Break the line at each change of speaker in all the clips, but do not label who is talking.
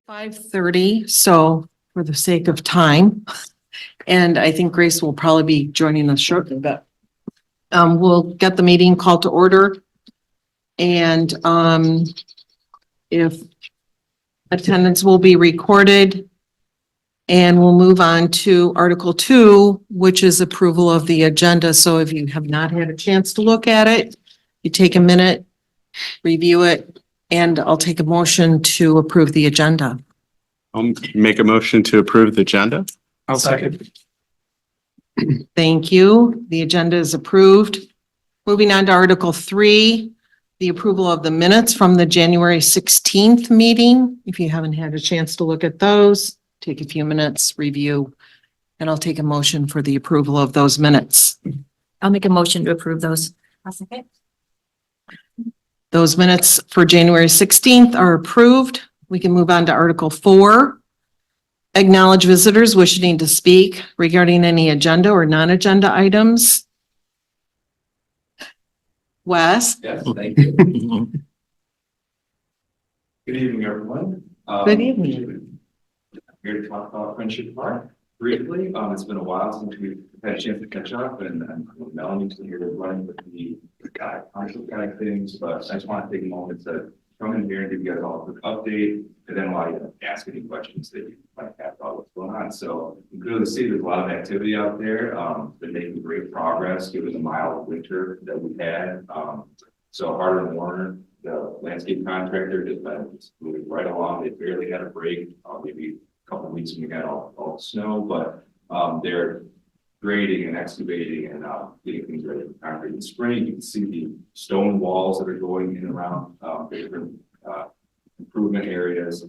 5:30, so for the sake of time, and I think Grace will probably be joining us shortly, but we'll get the meeting called to order. And if attendance will be recorded, and we'll move on to Article 2, which is approval of the agenda. So if you have not had a chance to look at it, you take a minute, review it, and I'll take a motion to approve the agenda.
I'll make a motion to approve the agenda.
I'll second.
Thank you. The agenda is approved. Moving on to Article 3, the approval of the minutes from the January 16th meeting. If you haven't had a chance to look at those, take a few minutes, review, and I'll take a motion for the approval of those minutes.
I'll make a motion to approve those. I'll second.
Those minutes for January 16th are approved. We can move on to Article 4. Acknowledge visitors wishing to speak regarding any agenda or non-agenda items. Wes?
Yes, thank you. Good evening, everyone.
Good evening.
Here to talk about Friendship Park briefly. It's been a while since we've had a chance to catch up, and Melanie's here running with the guide, kind of things, but I just want to take a moment to come in here and give you guys all a quick update, and then while you ask any questions that you might have about what's going on. So you can clearly see there's a lot of activity out there. Been making great progress given the mild winter that we had. So Hardin Warner, the landscape contractor, has been moving right along. They barely had a break, maybe a couple of weeks when we got all the snow, but they're grading and excavating and getting things ready for concrete in the spring. You can see the stone walls that are going in around different improvement areas.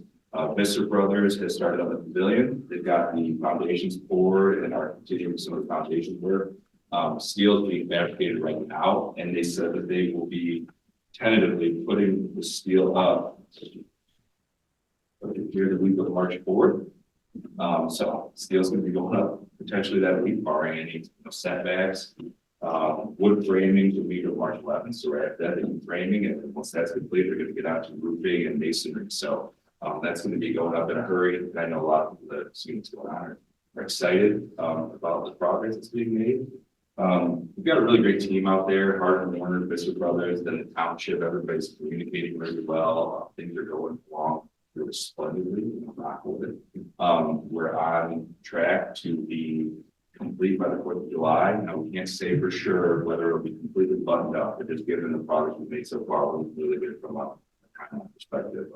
Visser Brothers has started up a pavilion. They've got the foundations poured and are continuing some of the foundation work. Steel is being fabricated right now, and they said that they will be tentatively putting the steel up here the week of March 4th. So steel's going to be going up potentially that week, barring any setbacks. Wood framing to meet of March 11th. So we're at that in framing, and once that's complete, they're going to get out to roofing and masonry. So that's going to be going up in a hurry. I know a lot of people that have seen what's going on are excited about the progress that's being made. We've got a really great team out there. Hardin Warner, Visser Brothers, then the township. Everybody's communicating really well. Things are going along really splendidly. We're on track to be complete by the 4th of July. Now, we can't say for sure whether it'll be completely buttoned up, but just given the progress we've made so far, we're really good from a kind of perspective.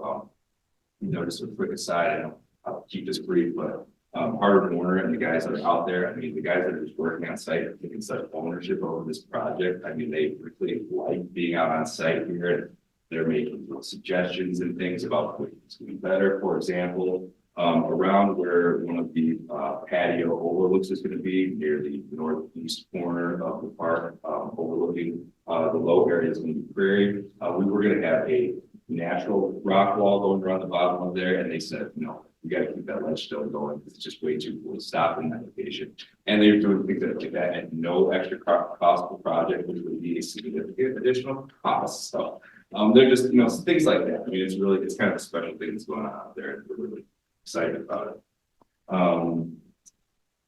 Just a quick aside, I'll keep this brief, but Hardin Warner and the guys that are out there, the guys that are just working on site are taking such ownership over this project. They really like being out on site here, and they're making suggestions and things about what can be better. For example, around where one of the patio overlooks is going to be near the northeast corner of the park, overlooking the low areas in the prairie. We were going to have a natural rock wall going around the bottom of there, and they said, no, we got to keep that ledge stone going. It's just way too cool to stop in that location. And they're doing things like that at no extra cost for project, which would be a significant additional cost. So they're just, things like that. It's kind of a special thing that's going on out there, and we're really excited about it.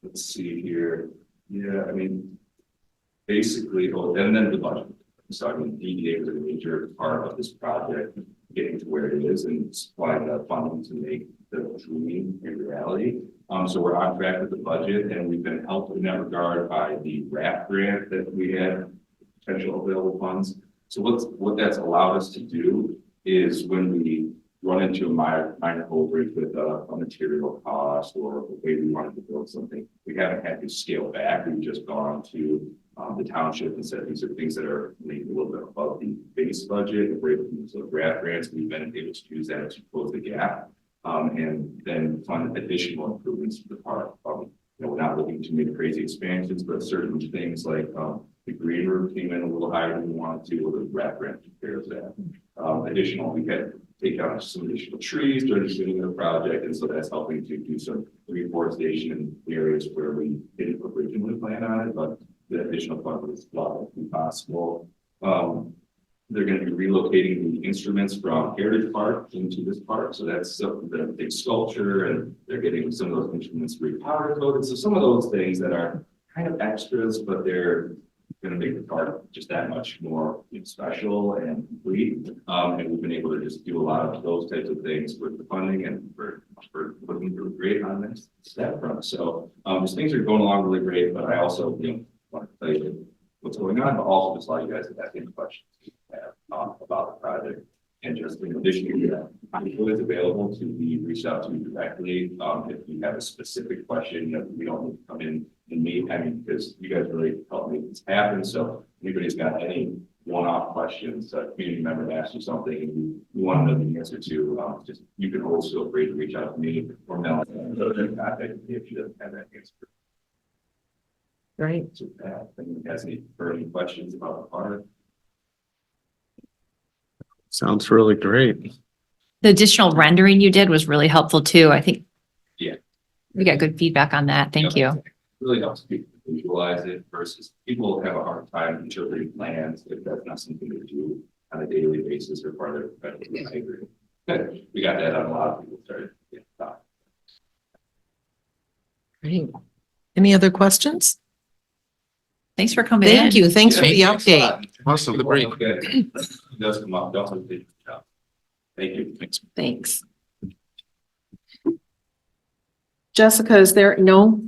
Let's see here. Yeah, basically, and then the budget. So DDA was a major part of this project, getting to where it is and supplying the funding to make the dream a reality. So we're on track with the budget, and we've been helped in that regard by the RAP grant that we had, potential available funds. So what that's allowed us to do is when we run into a minor overage with a material cost or the way we wanted to build something, we haven't had to scale back. We've just gone to the township and said these are things that are maybe a little bit above the base budget. If we're able to use the RAP grants, we've been able to use that to close the gap and then fund additional improvements to the park. We're not looking to make crazy expansions, but certain things like the green room came in a little higher than we wanted to, or the RAP grant compares that. Additional, we had take down some additional trees during the beginning of the project, and so that's helping to do some reforestation in areas where we didn't originally plan on it, but the additional fund was possible. They're going to be relocating the instruments from Heritage Park into this park. So that's the big sculpture, and they're getting some of those instruments repowder coated. So some of those things that are kind of extras, but they're going to make the park just that much more special and complete. And we've been able to just do a lot of those types of things with the funding, and we're looking really great on this step front. So these things are going along really great, but I also want to tell you what's going on, but also just allow you guys to ask any questions you have about the project. And just in addition to that, I'm always available to be reached out to directly. If you have a specific question, we don't need to come in and meet. I mean, because you guys really helped make this happen. So if anybody's got any one-off questions, a community member asks you something and you want to know the answer to, just you can always feel free to reach out to me or Mel. Contact me if you doesn't have that answer.
Right.
So, if anyone has any burning questions about the park.
Sounds really great.
The additional rendering you did was really helpful too. I think.
Yeah.
We got good feedback on that. Thank you.
Really helps people visualize it versus people have a hard time interpreting plans if that's not something they do on a daily basis or part of their professional life. We got that on a lot of people started.
Great. Any other questions?
Thanks for coming in.
Thank you. Thanks for the
Yeah, thanks a
update.
lot.
Awesome.
The break. It does come up. Don't hesitate to reach out. Thank you. Thanks.
Thanks. Jessica, is there no?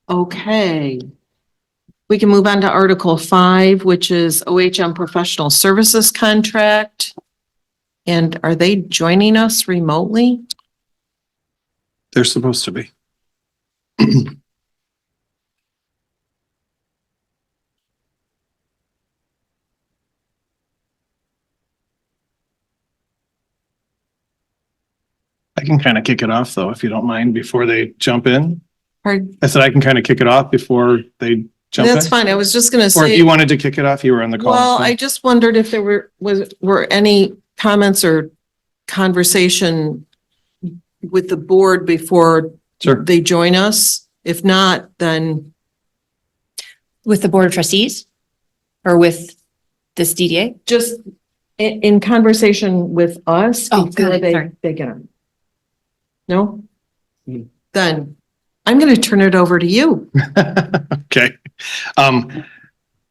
Okay. We can move on to Article 5, which is OHM Professional Services Contract. And are they joining us remotely?
They're supposed to be.
I can kind of kick it off though, if you don't mind, before they jump in.
Pardon?
I said I can kind of kick it off before they jump in.
That's fine. I was just gonna
Or if
say,
you wanted to kick it off, you were on the call.
well,
so-
I just wondered if there were any comments or conversation with the board before
Sure.
they join us. If not, then
With the Board of Trustees? Or with this DDA?
just in conversation with us
Oh,
before
got it. Sorry.
they get on. No? Then I'm going to turn it over to you.
Okay.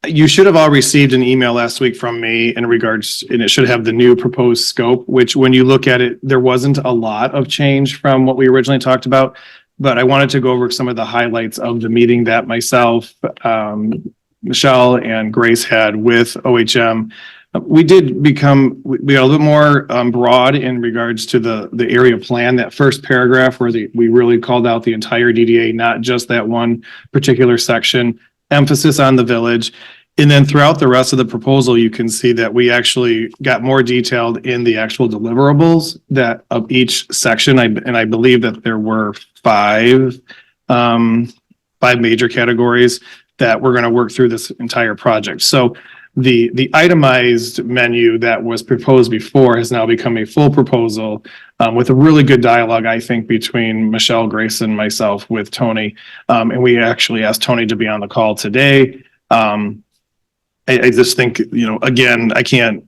You should have all received an email last week from me in regards, and it should have the new proposed scope, which when you look at it, there wasn't a lot of change from what we originally talked about. But I wanted to go over some of the highlights of the meeting that myself, Michelle and Grace had with OHM. We did we got a little more broad in regards to the area plan, that first paragraph where we really called out the entire DDA, not just that one particular section, emphasis on the village. And then throughout the rest of the proposal, you can see that we actually got more detailed in the actual deliverables that of each section. I believe that there were five major categories that we're going to work through this entire project. So the itemized menu that was proposed before has now become a full proposal with a really good dialogue, I think, between Michelle, Grace, and myself with Tony. And we actually asked Tony to be on the call today. I just think, again, I can't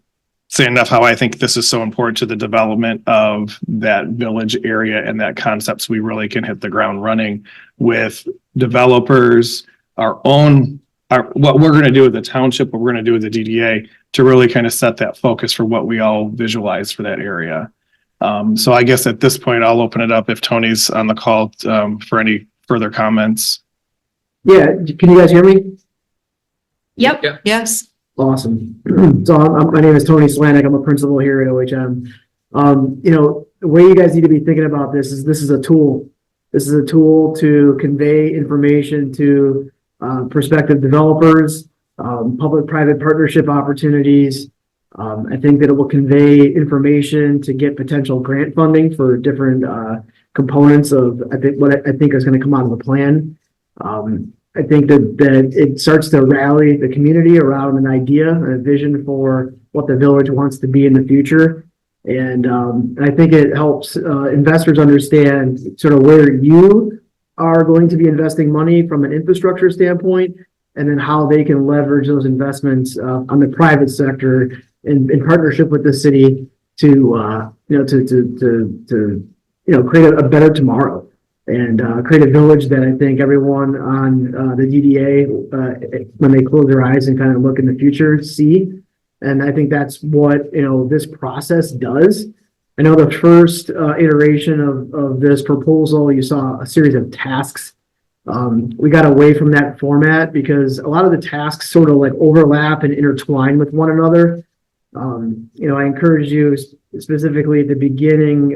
say enough how I think this is so important to the development of that village area and that concepts we really can hit the ground running with developers, what we're going to do with the township, what we're going to do with the DDA to really kind of set that focus for what we all visualize for that area. So I guess at this point, I'll open it up if Tony's on the call for any further comments.
Yeah, can you guys hear me?
Yep.
Yes.
Awesome. So my name is Tony Slanik. I'm a principal here at OHM. The way you guys need to be thinking about this is a tool. This is a tool to convey information to prospective developers, public-private partnership opportunities. I think that it will convey information to get potential grant funding for different components of what I think is going to come out of the plan. I think that it starts to rally the community around an idea and a vision for what the village wants to be in the future. And I think it helps investors understand sort of where you are going to be investing money from an infrastructure standpoint, and then how they can leverage those investments on the private sector in partnership with the city to, create a better tomorrow and, create a village that I think everyone on, the DDA, when they close their eyes and kind of look in the future, see. And I think that's what, this process does. I know the first, iteration of this proposal, you saw a series of tasks. We got away from that format because a lot of the tasks sort of like overlap and intertwine with one another. I encourage you specifically at the beginning,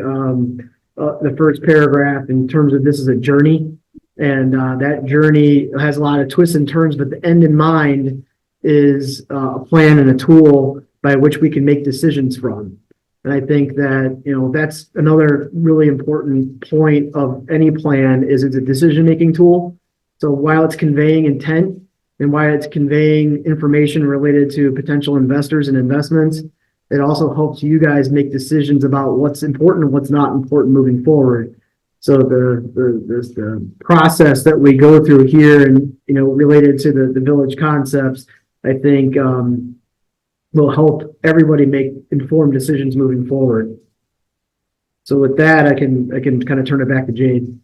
the first paragraph in terms of this is a journey. And that journey has a lot of twists and turns, but the end in mind is a plan and a tool by which we can make decisions from. And I think that, that's another really important point of any plan is it's a decision-making tool. So while it's conveying intent and while it's conveying information related to potential investors and investments, it also helps you guys make decisions about what's important and what's not important moving forward. So the process that we go through here and, related to the village concepts, I think, will help everybody make informed decisions moving forward. So with that, I can kind of turn it back to Jade.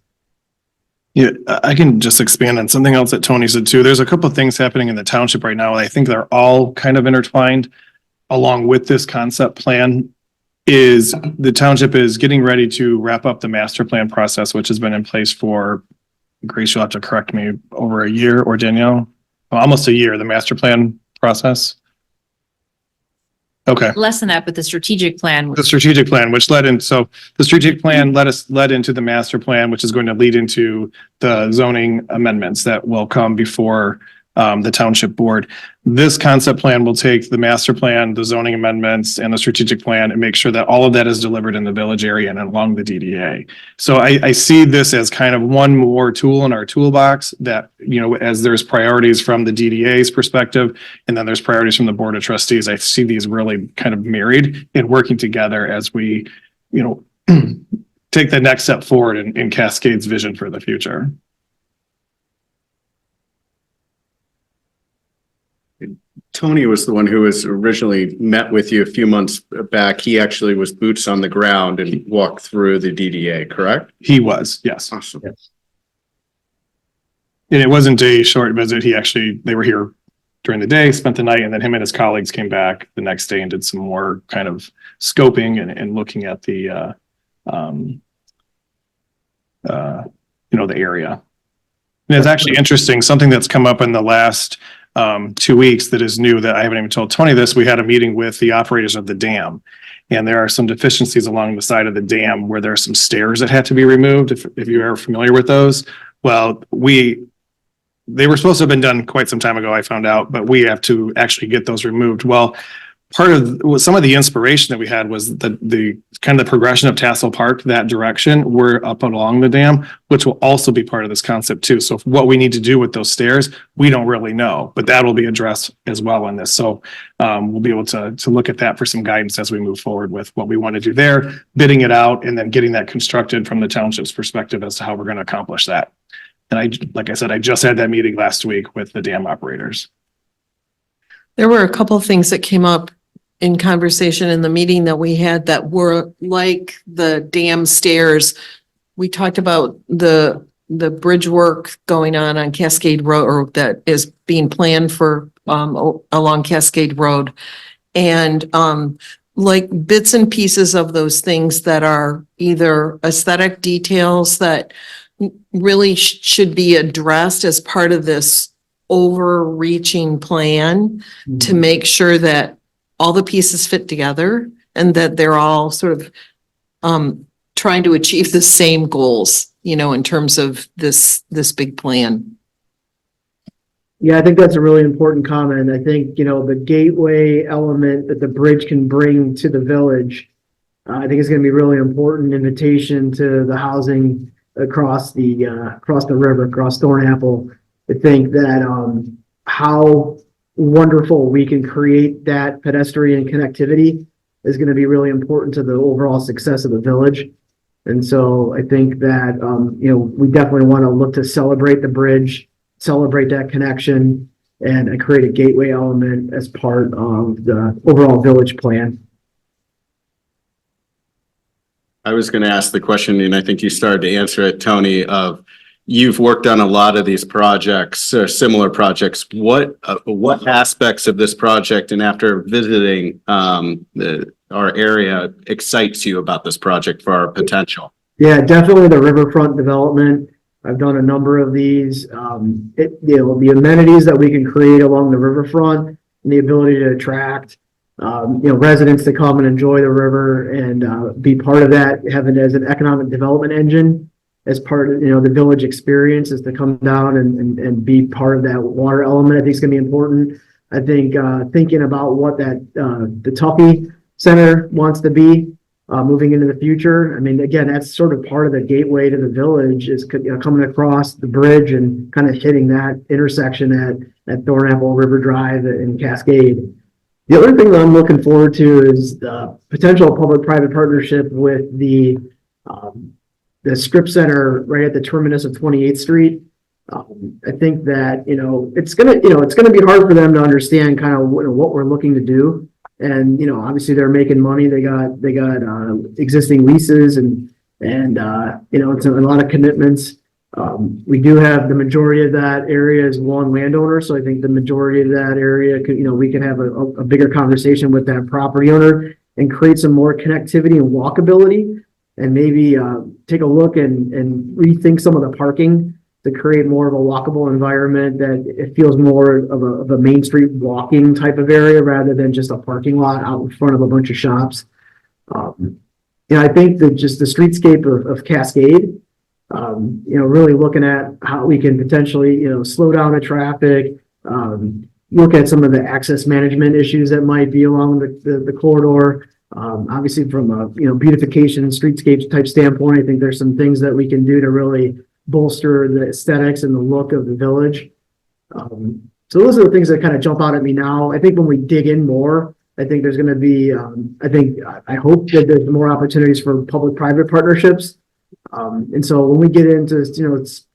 Yeah, I can just expand on something else that Tony said too. There's a couple of things happening in the township right now. I think they're all kind of intertwined along with this concept plan. Is the township is getting ready to wrap up the master plan process, which has been in place for, Grace, you'll have to correct me, over a year, or Danielle, almost a year, the master plan process. Okay.
Less than that, but the strategic plan.
The strategic plan, which led in, so the strategic plan led into the master plan, which is going to lead into the zoning amendments that will come before the township board. This concept plan will take the master plan, the zoning amendments, and the strategic plan and make sure that all of that is delivered in the village area and along the DDA. So I see this as kind of one more tool in our toolbox that, as there's priorities from the DDA's perspective, and then there's priorities from the board of trustees. I see these really kind of married and working together as we, take the next step forward in Cascade's vision for the future.
Tony was the one who was originally met with you a few months back. He actually was boots on the ground and walked through the DDA, correct?
He was, yes.
Awesome.
Yes.
And it wasn't a short visit. They were here during the day, spent the night, and then him and his colleagues came back the next day and did some more kind of scoping and looking at the, the area. And it's actually interesting, something that's come up in the last 2 weeks that is new that I haven't even told Tony this. We had a meeting with the operators of the dam, and there are some deficiencies along the side of the dam where there are some stairs that had to be removed. If you're ever familiar with those, well, they were supposed to have been done quite some time ago, I found out, but we have to actually get those removed. Well, some of the inspiration that we had was the kind of the progression of Tassel Park, that direction, we're up along the dam, which will also be part of this concept too. So what we need to do with those stairs, we don't really know, but that will be addressed as well in this. So we'll be able to look at that for some guidance as we move forward with what we want to do there, bidding it out, and then getting that constructed from the township's perspective as to how we're going to accomplish that. And like I said, I just had that meeting last week with the dam operators.
There were a couple of things that came up in conversation in the meeting that we had that were like the dam stairs. We talked about the bridge work going on Cascade Road, or that is being planned for along Cascade Road. And like bits and pieces of those things that are either aesthetic details that really should be addressed as part of this overreaching plan to make sure that all the pieces fit together and that they're all sort of trying to achieve the same goals, in terms of this big plan.
Yeah, I think that's a really important comment. I think, the gateway element that the bridge can bring to the village, I think is going to be really important invitation to the housing across the river, across Thornapple. I think that how wonderful we can create that pedestrian connectivity is going to be really important to the overall success of the village. And so I think that, we definitely want to look to celebrate the bridge, celebrate that connection. and create a gateway element as part of the overall village plan.
I was going to ask the question, and I think you started to answer it, Tony, of you've worked on a lot of these projects, similar projects. What aspects of this project and after visiting our area excites you about this project for our potential?
Yeah, definitely the riverfront development. I've done a number of these. The amenities that we can create along the riverfront and the ability to attract residents to come and enjoy the river and be part of that, have it as an economic development engine as part of, the village experience is to come down and be part of that water element. I think it's going to be important. I think thinking about what that the Tuffy Center wants to be moving into the future. I mean, again, that's sort of part of the gateway to the village is coming across the bridge and kind of hitting that intersection at Thornapple River Drive and Cascade. The other thing that I'm looking forward to is the potential public-private partnership with the strip center right at the terminus of 28th Street. I think that, it's gonna be hard for them to understand kind of what we're looking to do. And, obviously they're making money. They got existing leases and it's a lot of commitments. We do have the majority of that area is one landowner. So I think the majority of that area could, we can have a bigger conversation with that property owner and create some more connectivity and walkability and maybe take a look and rethink some of the parking to create more of a walkable environment that it feels more of a Main Street walking type of area rather than just a parking lot out in front of a bunch of shops. I think that just the streetscape of Cascade, really looking at how we can potentially, slow down the traffic, look at some of the access management issues that might be along the corridor. Obviously from a, beautification streetscape type standpoint, I think there's some things that we can do to really bolster the aesthetics and the look of the village. So those are the things that kind of jump out at me now. I think when we dig in more, I think there's going to be, I hope that there's more opportunities for public-private partnerships. And so when we get into,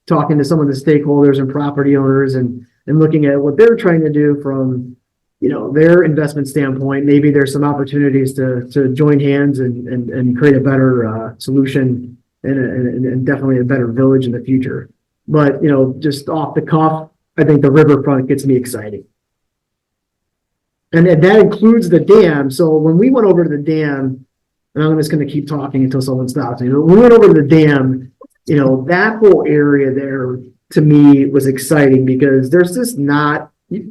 talking to some of the stakeholders and property owners and looking at what they're trying to do from, their investment standpoint, maybe there's some opportunities to join hands and create a better solution and definitely a better village in the future. But, just off the cuff, I think the riverfront gets me excited. And that includes the dam. So when we went over to the dam, and I'm just going to keep talking until someone stops me. When we went over to the dam, that whole area there to me was exciting because there's just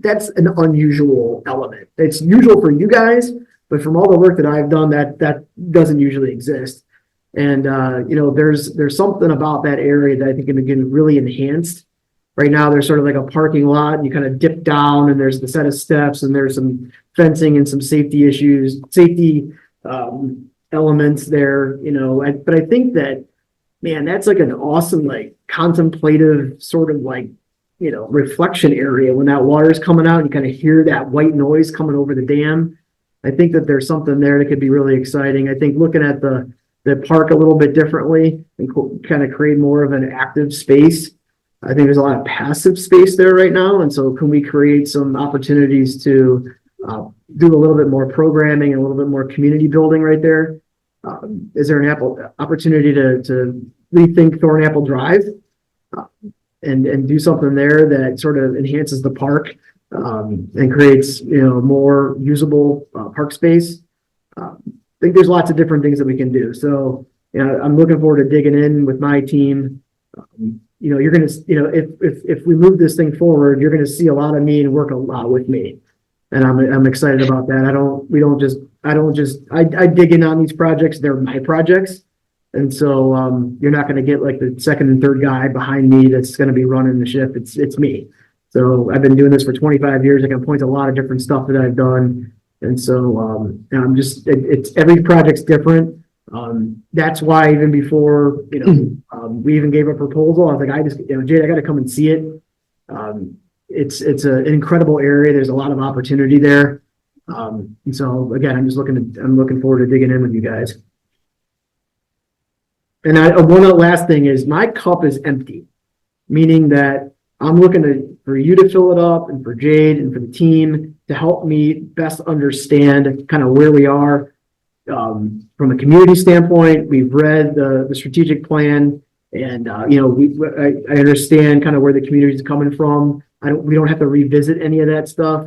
that's an unusual element. It's usual for you guys, but from all the work that I've done, that doesn't usually exist. And, there's something about that area that I think can get really enhanced. Right now, there's sort of like a parking lot and you kind of dip down and there's the set of steps and there's some fencing and some safety elements there, but I think that, man, that's like an awesome, like contemplative sort of like, reflection area when that water is coming out, you kind of hear that white noise coming over the dam. I think that there's something there that could be really exciting. I think looking at the park a little bit differently and kind of create more of an active space. I think there's a lot of passive space there right now. And so can we create some opportunities to do a little bit more programming and a little bit more community building right there? Is there an opportunity to rethink Thornapple Drive and do something there that sort of enhances the park and creates, more usable park space? I think there's lots of different things that we can do. So, I'm looking forward to digging in with my team. You're going to, if we move this thing forward, you're going to see a lot of me and work a lot with me. And I'm excited about that. I dig in on these projects. They're my projects. And so, you're not going to get like the second and third guy behind me that's going to be running the ship. It's me. So I've been doing this for 25 years. I can point to a lot of different stuff that I've done. And so, it's every project's different. That's why even before, we even gave a proposal, I was like, Jade, I got to come and see it. It's an incredible area. There's a lot of opportunity there. And so again, I'm looking forward to digging in with you guys. And one last thing is my cup is empty, meaning that I'm looking for you to fill it up and for Jade and for the team to help me best understand kind of where we are. From a community standpoint, we've read the strategic plan and, I understand kind of where the community is coming from. We don't have to revisit any of that stuff.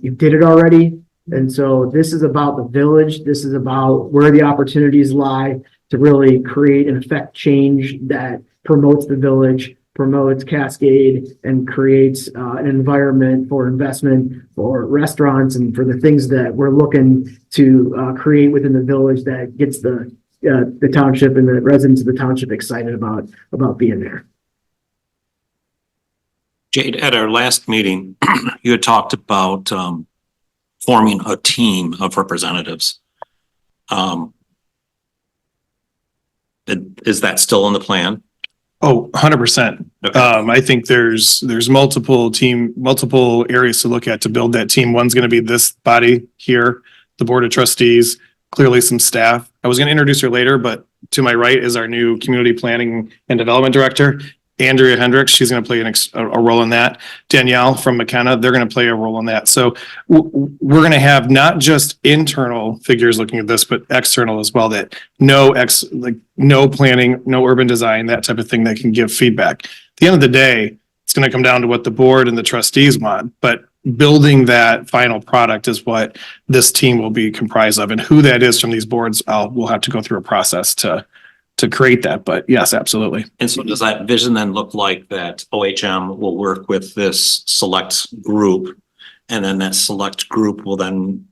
You did it already. And so this is about the village. This is about where the opportunities lie to really create and affect change that promotes the village, promotes Cascade, and creates an environment for investment for restaurants and for the things that we're looking to create within the village that gets the township and the residents of the township excited about being there.
Jade, at our last meeting, you had talked about forming a team of representatives. Is that still in the plan?
Oh, 100%.
Okay.
I think there's multiple areas to look at to build that team. One's going to be this body here, the Board of Trustees, clearly some staff. I was going to introduce her later, but to my right is our new Community Planning and Development Director, Andrea Hendricks. She's going to play a role in that. Danielle from McKenna, they're going to play a role in that. So we're going to have not just internal figures looking at this, but external as well, that no planning, no urban design, that type of thing that can give feedback. At the end of the day, it's going to come down to what the board and the trustees want, but building that final product is what this team will be comprised of, and who that is from these boards, we'll have to go through a process to create that. But yes, absolutely.
And so does that vision then look like that OHM will work with this select group, and then that select group will then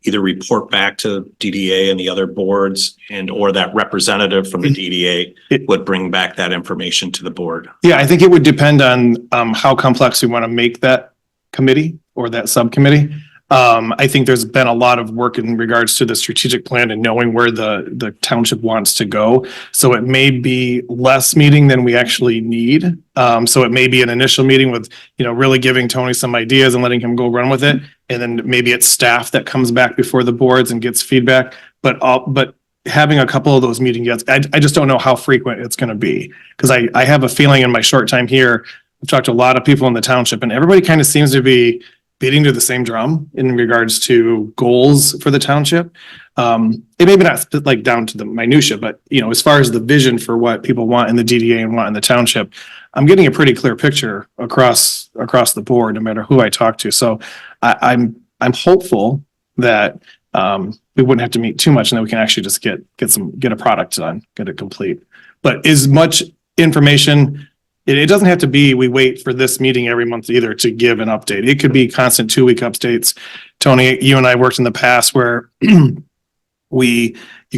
either report back to DDA and the other boards, and or that representative from the DDA would bring back that information to the board?
Yeah, I think it would depend on how complex we want to make that committee or that subcommittee. I think there's been a lot of work in regards to the strategic plan and knowing where the township wants to go. So it may be less meeting than we actually need. So it may be an initial meeting with, really giving Tony some ideas and letting him go run with it. And then maybe it's staff that comes back before the boards and gets feedback. But having a couple of those meetings, I just don't know how frequent it's going to be. Because I have a feeling in my short time here, I've talked to a lot of people in the township, and everybody kind of seems to be beating to the same drum in regards to goals for the township. It may be not like down to the minutia, but as far as the vision for what people want in the DDA and want in the township, I'm getting a pretty clear picture across the board, no matter who I talk to. So I'm hopeful that we wouldn't have to meet too much, and then we can actually just get a product done, get it complete. But as much information. It doesn't have to be, we wait for this meeting every month either to give an update. It could be constant 2-week updates. Tony, you and I worked in the past where you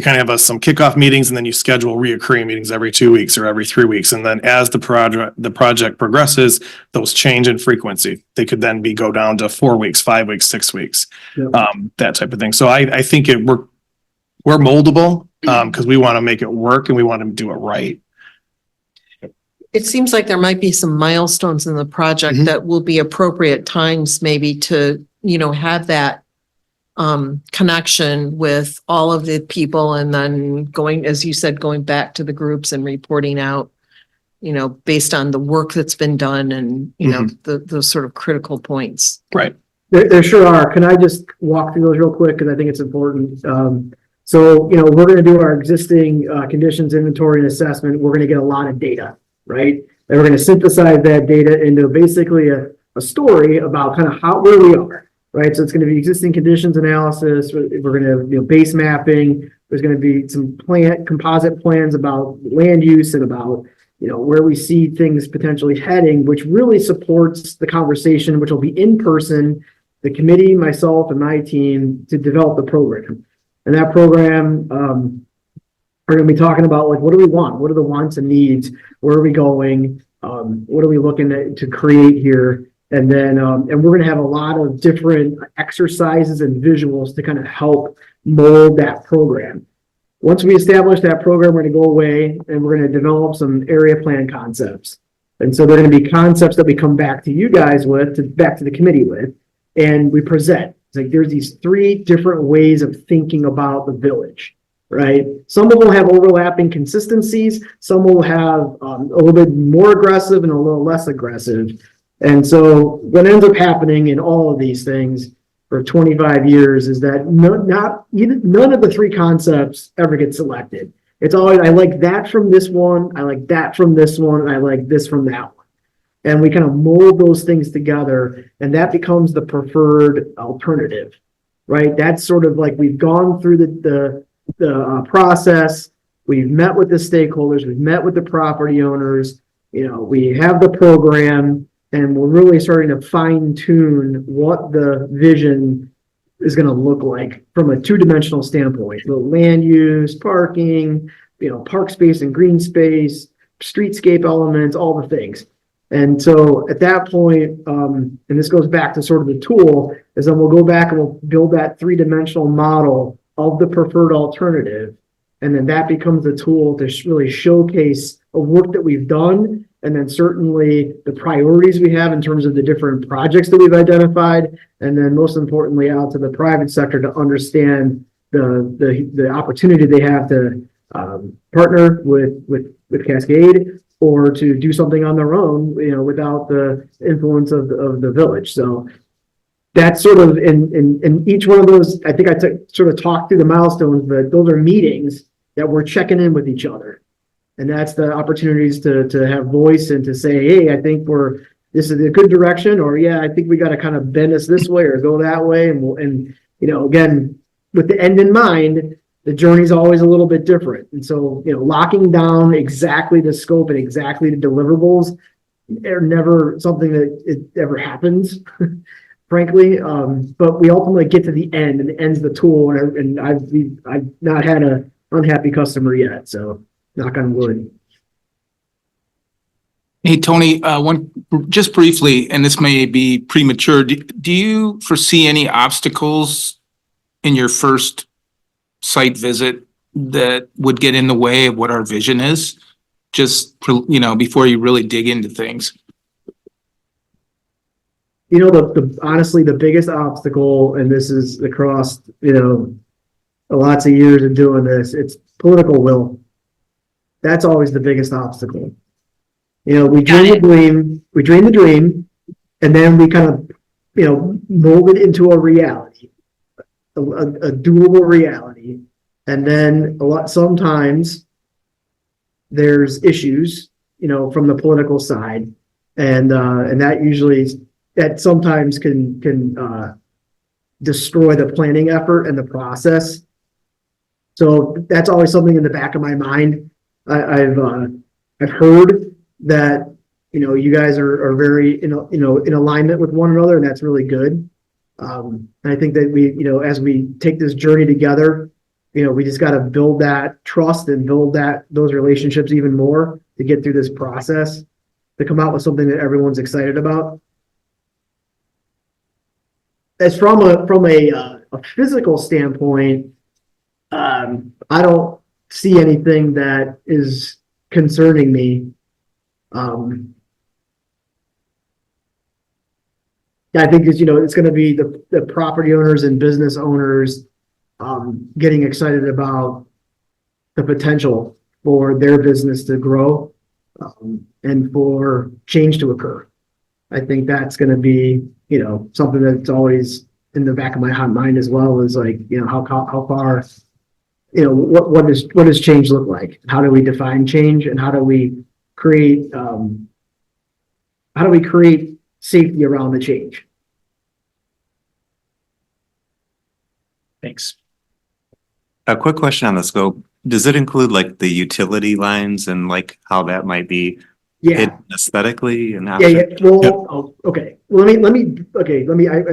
kind of have some kickoff meetings, and then you schedule reoccurring meetings every 2 weeks or every 3 weeks. And then as the project progresses, those change in frequency. They could then go down to 4 weeks, 5 weeks, 6 weeks, that type of thing. So I think we're moldable because we want to make it work and we want to do it right.
It seems like there might be some milestones in the project that will be appropriate times maybe to, have that connection with all of the people, and then going, as you said, going back to the groups and reporting out, based on the work that's been done and, those sort of critical points.
Right.
There sure are. Can I just walk through those real quick? Because I think it's important. So, we're going to do our existing conditions inventory and assessment. We're going to get a lot of data. Right? And we're going to synthesize that data into basically a story about kind of where we are, right? So it's going to be existing conditions analysis. We're going to have, base mapping. There's going to be some composite plans about land use and about, where we see things potentially heading, which really supports the conversation, which will be in person, the committee, myself and my team to develop the program. And that program, we're going to be talking about what do we want? What are the wants and needs? Where are we going? What are we looking to create here? And then, and we're going to have a lot of different exercises and visuals to kind of help mold that program. Once we establish that program, we're going to go away and we're going to develop some area plan concepts. And so they're going to be concepts that we come back to you guys with, back to the committee with, and we present. It's like there's these 3 different ways of thinking about the village. right? Some of them have overlapping consistencies, some will have a little bit more aggressive and a little less aggressive. And so what ends up happening in all of these things for 25 years is that none of the three concepts ever get selected. It's always, I like that from this one, I like that from this one, and I like this from that one. And we kind of mold those things together, and that becomes the preferred alternative, right? That's sort of like we've gone through the process, we've met with the stakeholders, we've met with the property owners, we have the program, and we're really starting to fine tune what the vision is going to look like from a two-dimensional standpoint. The land use, parking, park space and green space, streetscape elements, all the things. And so at that point, and this goes back to sort of the tool, is then we'll go back and we'll build that three-dimensional model of the preferred alternative. And then that becomes the tool to really showcase a work that we've done, and then certainly the priorities we have in terms of the different projects that we've identified, and then most importantly out to the private sector to understand the opportunity they have to partner with Cascade, or to do something on their own, without the influence of the village. So that's sort of in each one of those. I think I sort of talked through the milestones, but those are meetings that we're checking in with each other. And that's the opportunities to have voice and to say, hey, I think this is a good direction, or yeah, I think we got to kind of bend us this way or go that way. And again, with the end in mind, the journey's always a little bit different. And so, locking down exactly the scope and exactly the deliverables are never something that it ever happens, frankly. But we ultimately get to the end, and the end's the tool. And I've not had an unhappy customer yet. So knock on wood.
Hey, Tony, just briefly, and this may be premature, do you foresee any obstacles in your first site visit that would get in the way of what our vision is? Just, before you really dig into things.
Honestly, the biggest obstacle, and this is across, lots of years of doing this, it's political will. That's always the biggest obstacle. We dream the dream, and then we kind of, mold it into a reality, a doable reality. And then sometimes there's issues, from the political side, and that sometimes can destroy the planning effort and the process. So that's always something in the back of my mind. I've heard that you guys are very in alignment with one another, and that's really good. And I think that we as we take this journey together, we just got to build that trust and build those relationships even more to get through this process, to come out with something that everyone's excited about. As from a physical standpoint, I don't see anything that is concerning me. I think it's going to be the property owners and business owners getting excited about the potential for their business to grow and for change to occur. I think that's going to be something that's always in the back of my mind as well, is like how far what does change look like? How do we define change, and how do we create safety around the change?
Thanks.
A quick question on the scope. Does it include like the utility lines and like how that might be hidden aesthetically and how?
Yeah. Well, okay. Well, I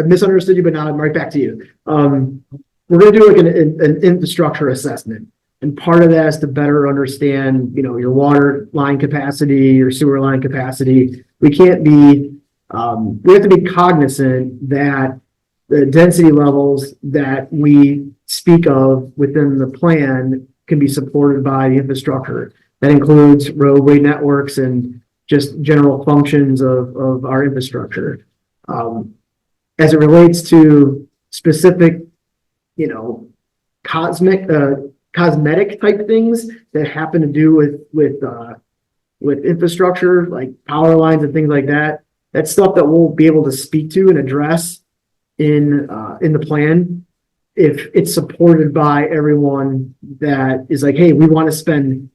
misunderstood you, but now I'm right back to you. We're going to do like an infrastructure assessment. And part of that is to better understand, your water line capacity, your sewer line capacity. We have to be cognizant that the density levels that we speak of within the plan can be supported by the infrastructure. That includes roadway networks and just general functions of our infrastructure. As it relates to specific, cosmic cosmetic type things that happen to do with infrastructure, like power lines and things like that. That's stuff that we'll be able to speak to and address in the plan if it's supported by everyone that is like, hey, we want to spend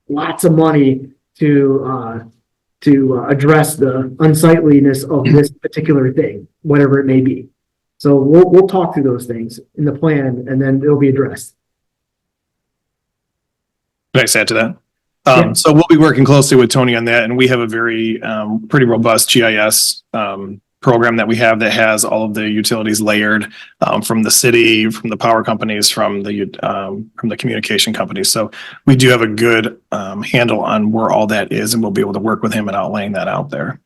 lots of money to address the unsightliness of this particular thing, whatever it may be. So we'll talk through those things in the plan and then it'll be addressed.
Can I just add to that?
Yeah.
So we'll be working closely with Tony on that, and we have a very, pretty robust GIS, program that we have that has all of the utilities layered, from the city, from the power companies, from the communication companies. So we do have a good, handle on where all that is, and we'll be able to work with him and laying that out there.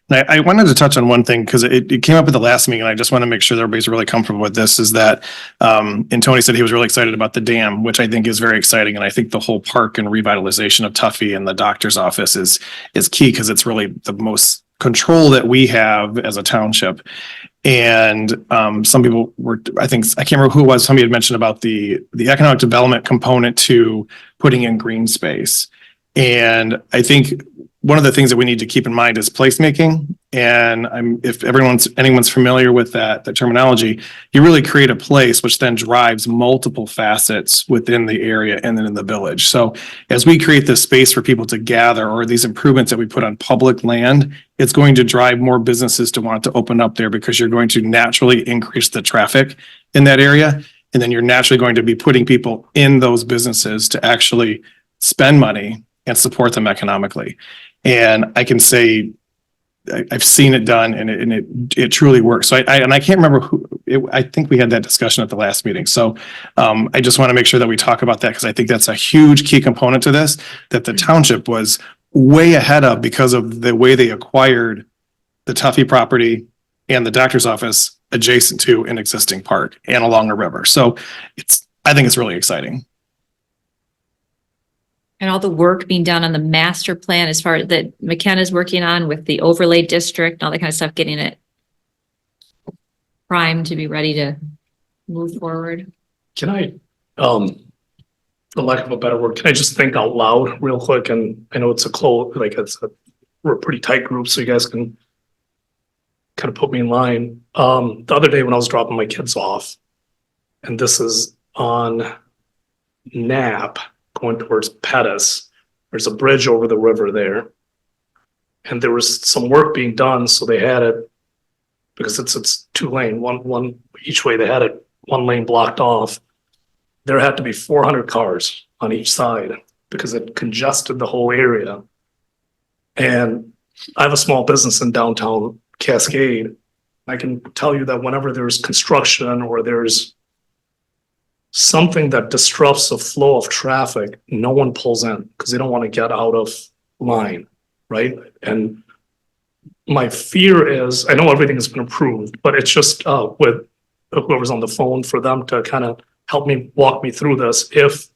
And I wanted to touch on one thing because it came up at the last meeting, and I just want to make sure that everybody's really comfortable with this, is that, and Tony said he was really excited about the dam, which I think is very exciting. And I think the whole park and revitalization of Tuffy and the doctor's office is key because it's really the most control that we have as a township. And some people were, I can't remember who it was, somebody had mentioned about the economic development component to putting in green space. And I think one of the things that we need to keep in mind is placemaking. And if anyone's familiar with that terminology, you really create a place which then drives multiple facets within the area and then in the village. So as we create this space for people to gather, or these improvements that we put on public land, it's going to drive more businesses to want to open up there because you're going to naturally increase the traffic in that area. And then you're naturally going to be putting people in those businesses to actually spend money and support them economically. And I can say I've seen it done, and it truly works. So I can't remember I think we had that discussion at the last meeting. So I just want to make sure that we talk about that because I think that's a huge key component to this that the township was way ahead of because of the way they acquired the Tuffy property and the doctor's office adjacent to an existing park and along a river. So I think it's really exciting.
And all the work being done on the master plan as far as that McKenna's working on with the overlay district and all that kind of stuff, getting it primed to be ready to move forward.
Can I, for lack of a better word, can I just think out loud real quick? And I know it's we're a pretty tight group, so you guys can kind of put me in line. The other day when I was dropping my kids off, and this is on Knapp, going towards Pettis, there's a bridge over the river there. And there was some work being done, so they had it, because it's 2 lane, one each way, they had it 1 lane blocked off. There had to be 400 cars on each side because it congested the whole area. And I have a small business in downtown Cascade. I can tell you that whenever there's construction or there's something that disrupts the flow of traffic, no one pulls in because they don't want to get out of line, right? And my fear is, I know everything has been approved, but it's just with whoever's on the phone for them to kind of help me walk me through this. If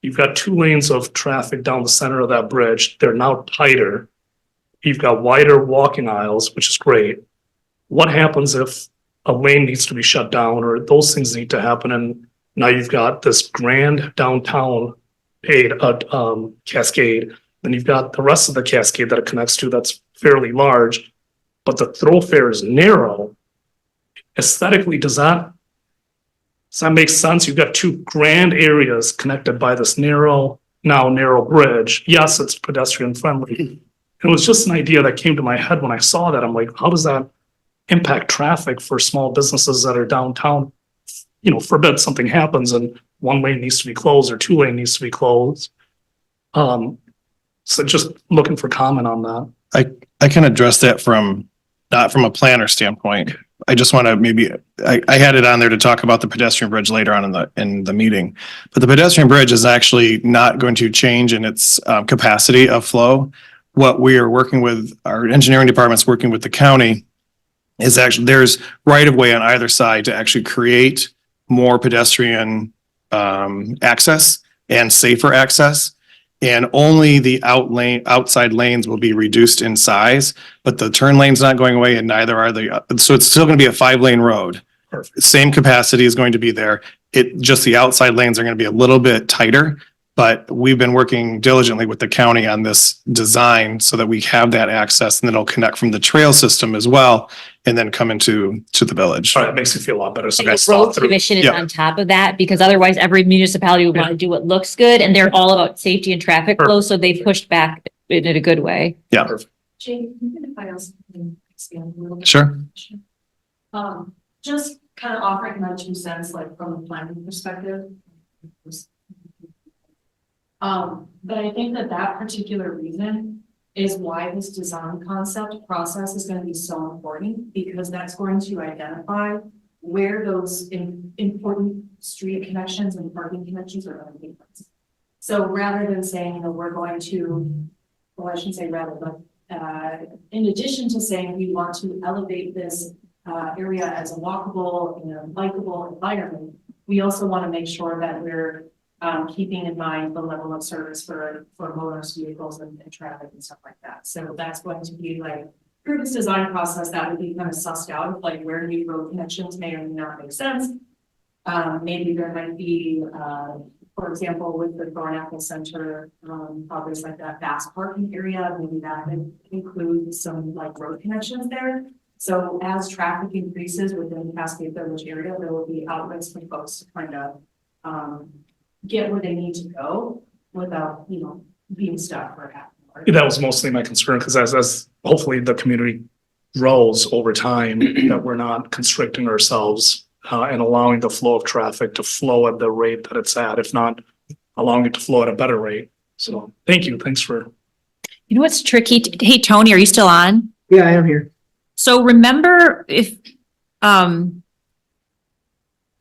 you've got 2 lanes of traffic down the center of that bridge, they're now tighter. You've got wider walking aisles, which is great. What happens if a lane needs to be shut down or those things need to happen? And now you've got this grand downtown Cascade. Then you've got the rest of the Cascade that it connects to that's fairly large, but the thoroughfare is narrow. Aesthetically, does that make sense? You've got 2 grand areas connected by this narrow bridge. Yes, it's pedestrian friendly. It was just an idea that came to my head when I saw that. I'm like, how does that impact traffic for small businesses that are downtown? Forbid something happens and 1 lane needs to be closed or 2 lane needs to be closed. So just looking for comment on that.
I can address that not from a planner standpoint. I just want to I had it on there to talk about the pedestrian bridge later on in the meeting, but the pedestrian bridge is actually not going to change in its capacity of flow. What we are working with, our engineering department's working with the county, is actually there's right of way on either side to actually create more pedestrian access and safer access. And only the outside lanes will be reduced in size, but the turn lane's not going away and neither are so it's still going to be a 5-lane road.
Perfect.
Same capacity is going to be there. just the outside lanes are going to be a little bit tighter. But we've been working diligently with the county on this design so that we have that access and then it'll connect from the trail system as well and then come into the village.
All right, it makes me feel a lot better. So
And
guys
the
thought
road
through.
commission is
Yeah.
on top of that, because otherwise every municipality would want to do what looks good, and they're all about safety and traffic flow, so they pushed back in a good way.
Jane, even if I also can expand a little bit.
Sure.
Just kind of offering my 2 cents, like from the planning perspective. But I think that that particular reason is why this design concept process is going to be so important, because that's going to identify where those important street connections and parking connections are going to be. So rather than saying, you know, we're going to, well, I shouldn't say rather, but in addition to saying we want to elevate this area as a walkable and bikeable environment, we also want to make sure that we're keeping in mind the level of service for motorist vehicles and traffic and stuff like that. So that's going to be like, through this design process, that would be kind of sussed out of like where new road connections may or may not make sense. Maybe there might be, for example, with the Thornapple Center, probably like that fast parking area, maybe that would include some like road connections there. So as traffic increases within the Cascade Village area, there will be outlets for folks to kind of get where they need to go without, you know, being stuck for half an hour.
That was mostly my concern, because as hopefully the community grows over time, that we're not constricting ourselves and allowing the flow of traffic to flow at the rate that it's at, if not allowing it to flow at a better rate. So thank you. Thanks for.
You know what's tricky? Hey, Tony, are you still on?
Yeah, I am here.
So remember if,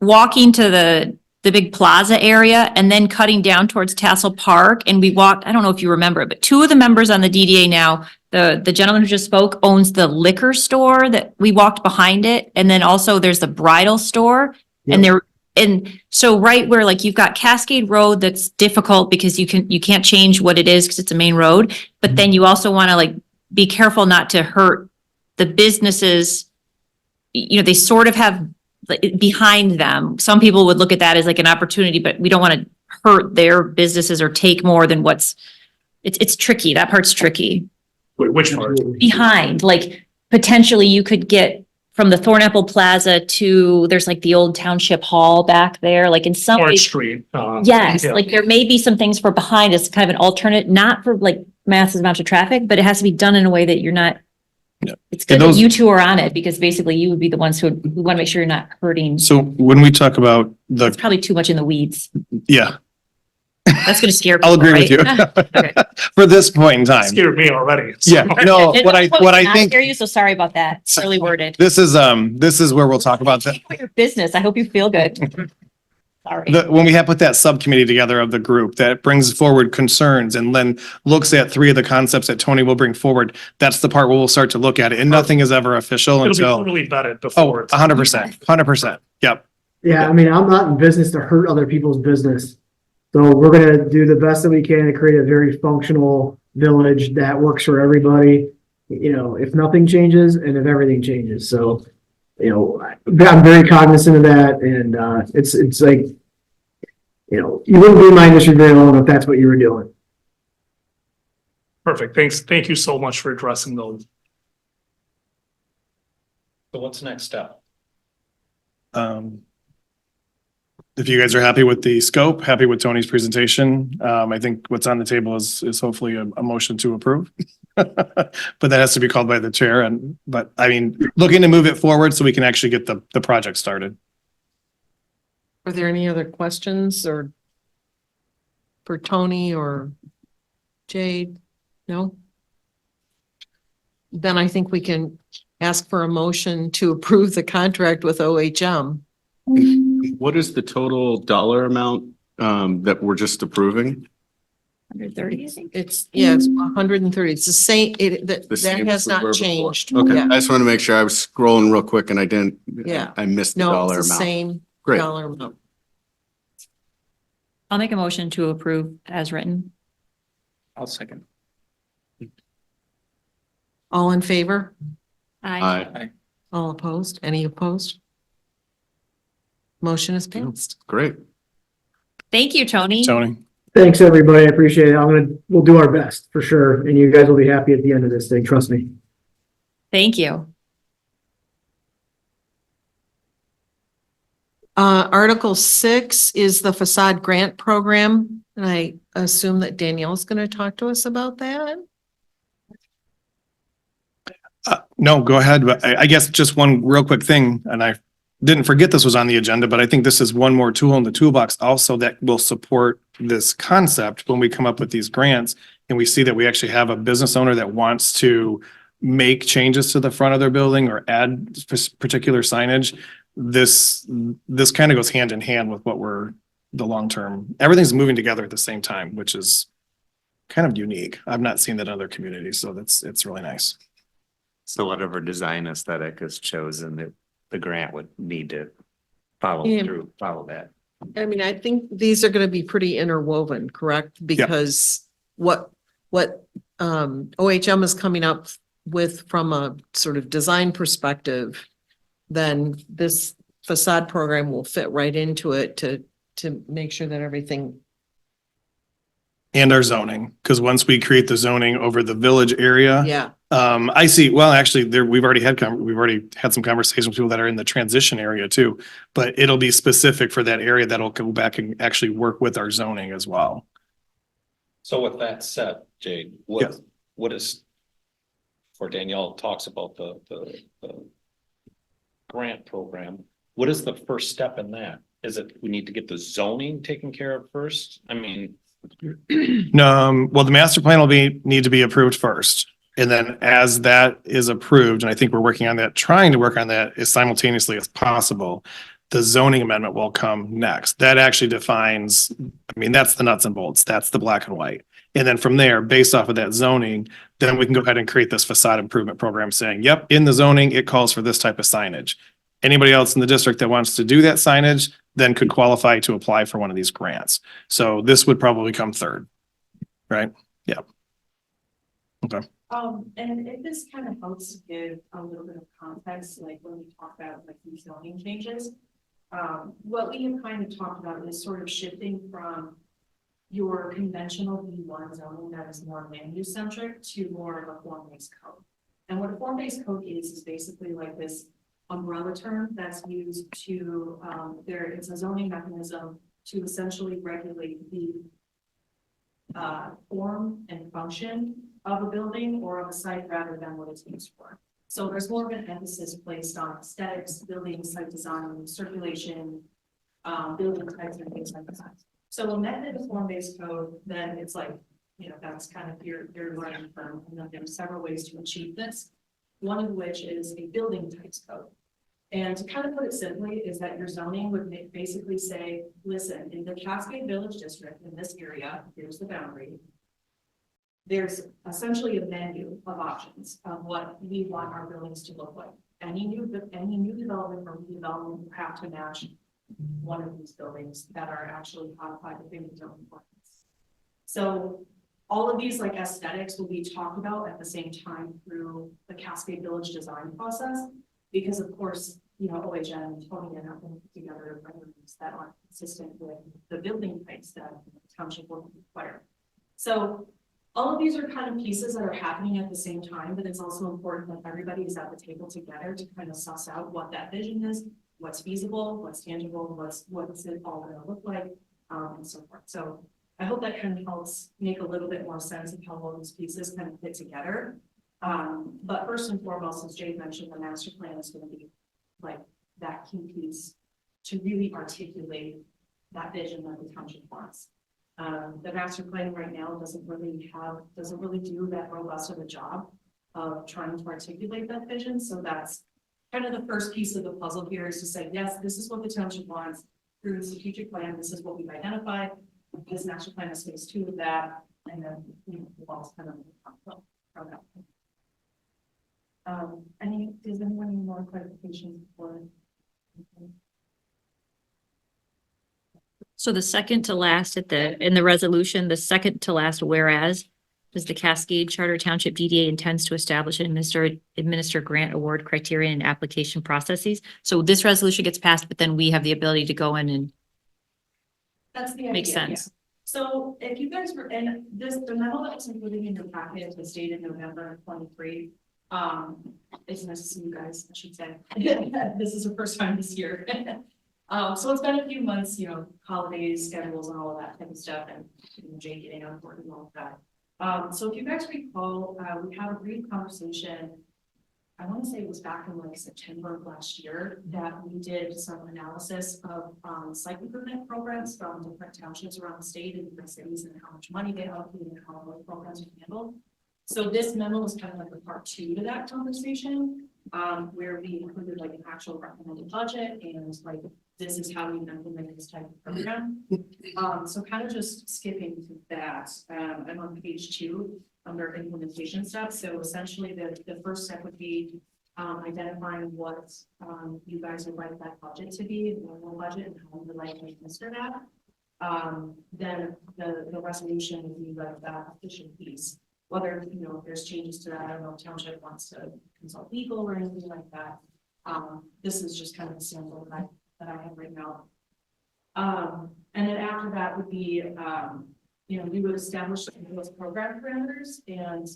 walking to the big plaza area and then cutting down towards Tassel Park, and we walked, I don't know if you remember, but 2 of the members on the DDA now, the gentleman who just spoke owns the liquor store that we walked behind it. And then also there's the bridal store and so right where like you've got Cascade Road, that's difficult because you can't change what it is because it's a main road. But then you also want to like be careful not to hurt the businesses. You know, they sort of have behind them. Some people would look at that as like an opportunity, but we don't want to hurt their businesses or take more than it's tricky. That part's tricky.
Wait, which part?
Behind, like potentially you could get from the Thornapple Plaza to, there's like the old Township Hall back there, like in some.
Orange Street.
Yes,
yeah.
like there may be some things for behind us, kind of an alternate, not for like massive amounts of traffic, but it has to be done in a way that you're not.
Yeah.
It's good that you 2 are on it, because basically you would be the ones who want to make sure you're not hurting.
So when we talk about
It's probably too much in the weeds.
yeah,
That's gonna scare people.
I'll agree with you.
Okay.
For this point in time.
Scared me already. So.
Yeah, no, what I
Not
think,
scare you, so sorry about that. It's really worded.
this is where we'll talk about that.
For your business. I hope you feel good. Sorry.
When we have put that subcommittee together of the group that brings forward concerns and then looks at 3 of the concepts that Tony will bring forward, that's the part where we'll start to look at it, and nothing is ever official
It'll be
until.
totally vetted
Oh,
before.
100%. Yep.
Yeah, I mean, I'm not in business to hurt other people's business. So we're gonna do the best that we can to create a very functional village that works for everybody. You know, if nothing changes and if everything changes, so, you know, I'm very cognizant of that, and it's like, you know, you wouldn't be in my industry very long if that's what you were doing.
Perfect. Thanks. Thank you so much for addressing those.
So what's the next step?
If you guys are happy with the scope, happy with Tony's presentation, I think what's on the table is hopefully a motion to approve. But that has to be called by the chair, but I mean, looking to move it forward so we can actually get the project started.
Are there any other questions or for Tony or Jade? No? Then I think we can ask for a motion to approve the contract with OHM.
What is the total dollar amount that we're just approving?
130, I think.
It's 130. It's the same, that
The same
has
as we
not
were before.
changed.
Okay,
Yeah.
I just want to make sure. I was scrolling real quick and I didn't.
Yeah.
I missed the
No,
dollar
it's the
amount.
same
Great.
dollar amount.
I'll make a motion to approve as written.
I'll second.
All in favor?
Aye.
Aye.
All opposed? Any opposed? Motion is passed.
Great.
Thank you, Tony.
Tony?
Thanks, everybody. I appreciate it. We'll do our best for sure. And you guys will be happy at the end of this thing. Trust me.
Thank you.
Article 6 is the facade grant program, and I assume that Danielle's going to talk to us about that.
No, go ahead. But I guess just one real quick thing, and I didn't forget this was on the agenda, but I think this is one more tool in the toolbox also that will support this concept when we come up with these grants and we see that we actually have a business owner that wants to make changes to the front of their building or add particular signage. This kind of goes hand in hand with what the long-term, everything's moving together at the same time, which is kind of unique. I've not seen that in other communities, so it's really nice.
So whatever design aesthetic is chosen, the grant would need to follow that.
I mean, I think these are going to be pretty interwoven, correct? Because what OHM is coming up with from a sort of design perspective, then this facade program will fit right into it to make sure that everything.
And our zoning, because once we create the zoning over the village area.
Yeah.
I see, well, actually, we've already had some conversations with people that are in the transition area too, but it'll be specific for that area that'll go back and actually work with our zoning as well.
So with that said, Jade,
Yes.
what is, before Danielle talks about the grant program, what is the first step in that? Is it, we need to get the zoning taken care of first? I mean.
No, well, the master plan will need to be approved first. And then as that is approved, and I think we're working on that, trying to work on that as simultaneously as possible, the zoning amendment will come next. That actually defines, I mean, that's the nuts and bolts. That's the black and white. And then from there, based off of that zoning, then we can go ahead and create this facade improvement program saying, yep, in the zoning, it calls for this type of signage. Anybody else in the district that wants to do that signage then could qualify to apply for one of these grants. So this would probably come third, right? Yeah. Okay.
And if this kind of helps to give a little bit of context, like when we talk about like these zoning changes, what we have kind of talked about is sort of shifting from your conventional B1 zoning that is more land use centric to more of a form-based code. And what a form-based code is basically like this umbrella term that's used to, it's a zoning mechanism to essentially regulate the form and function of a building or of a site rather than what it's used for. So there's more of an emphasis placed on aesthetics, building, site design, circulation, building types and things like that. So amended the form-based code, then it's like, that's kind of your learning term. And then there's several ways to achieve this. One of which is a building types code. And to kind of put it simply is that your zoning would basically say, listen, in the Cascade Village District in this area, here's the boundary. There's essentially a menu of options of what we want our buildings to look like. Any new development or redevelopment will have to match one of these buildings that are actually codified within the zoning ordinance. So all of these like aesthetics will be talked about at the same time through the Cascade Village design process, because of course, OHM and Tony and I have put together renderings that aren't consistent with the building types that the township will require. So all of these are kind of pieces that are happening at the same time, but it's also important that everybody is at the table together to kind of suss out what that vision is, what's feasible, what's tangible, what's it all going to look like, and so forth. So I hope that kind of helps make a little bit more sense of how all these pieces kind of fit together. But first and foremost, as Jade mentioned, the master plan is going to be like that key piece to really articulate that vision that the township wants. The master plan right now doesn't really do that robust of a job of trying to articulate that vision. So that's kind of the first piece of the puzzle here, is to say, yes, this is what the township wants through the strategic plan. This is what we've identified. This master plan is phase 2 of that. And then the walls kind of from that. Does anyone need more clarification before?
So the second to last in the resolution, the second to last whereas, Does the Cascade Charter Township DDA intends to establish and administer grant award criteria and application processes? So this resolution gets passed, but then we have the ability to go in and
That's the idea.
makes
yeah.
sense.
So if you guys were, and this, the memo that was included in your packet was dated November 23. It's nice to see you guys, I should say. This is the first time this year. So it's been a few months, you know, holidays, schedules and all of that type of stuff and Jay getting on board and all of that. So if you guys recall, we had a brief conversation. I want to say it was back in like September of last year that we did some analysis of site improvement programs from different townships around the state and different cities and how much money they allocated and how those programs are handled. So this memo is kind of like a part 2 to that conversation, where we included like an actual recommended budget and like this is how we implement this type of program. So kind of just skipping to that, I'm on page 2 under implementation steps. So essentially the first step would be identifying what you guys would like that budget to be, the annual budget, and how you would like to administer that. Then the resolution would be like that efficient piece. Whether, you know, if there's changes to that, I don't know if township wants to consult legal or anything like that. This is just kind of a sample that I have written out. And then after that would be, you know, we would establish those program parameters and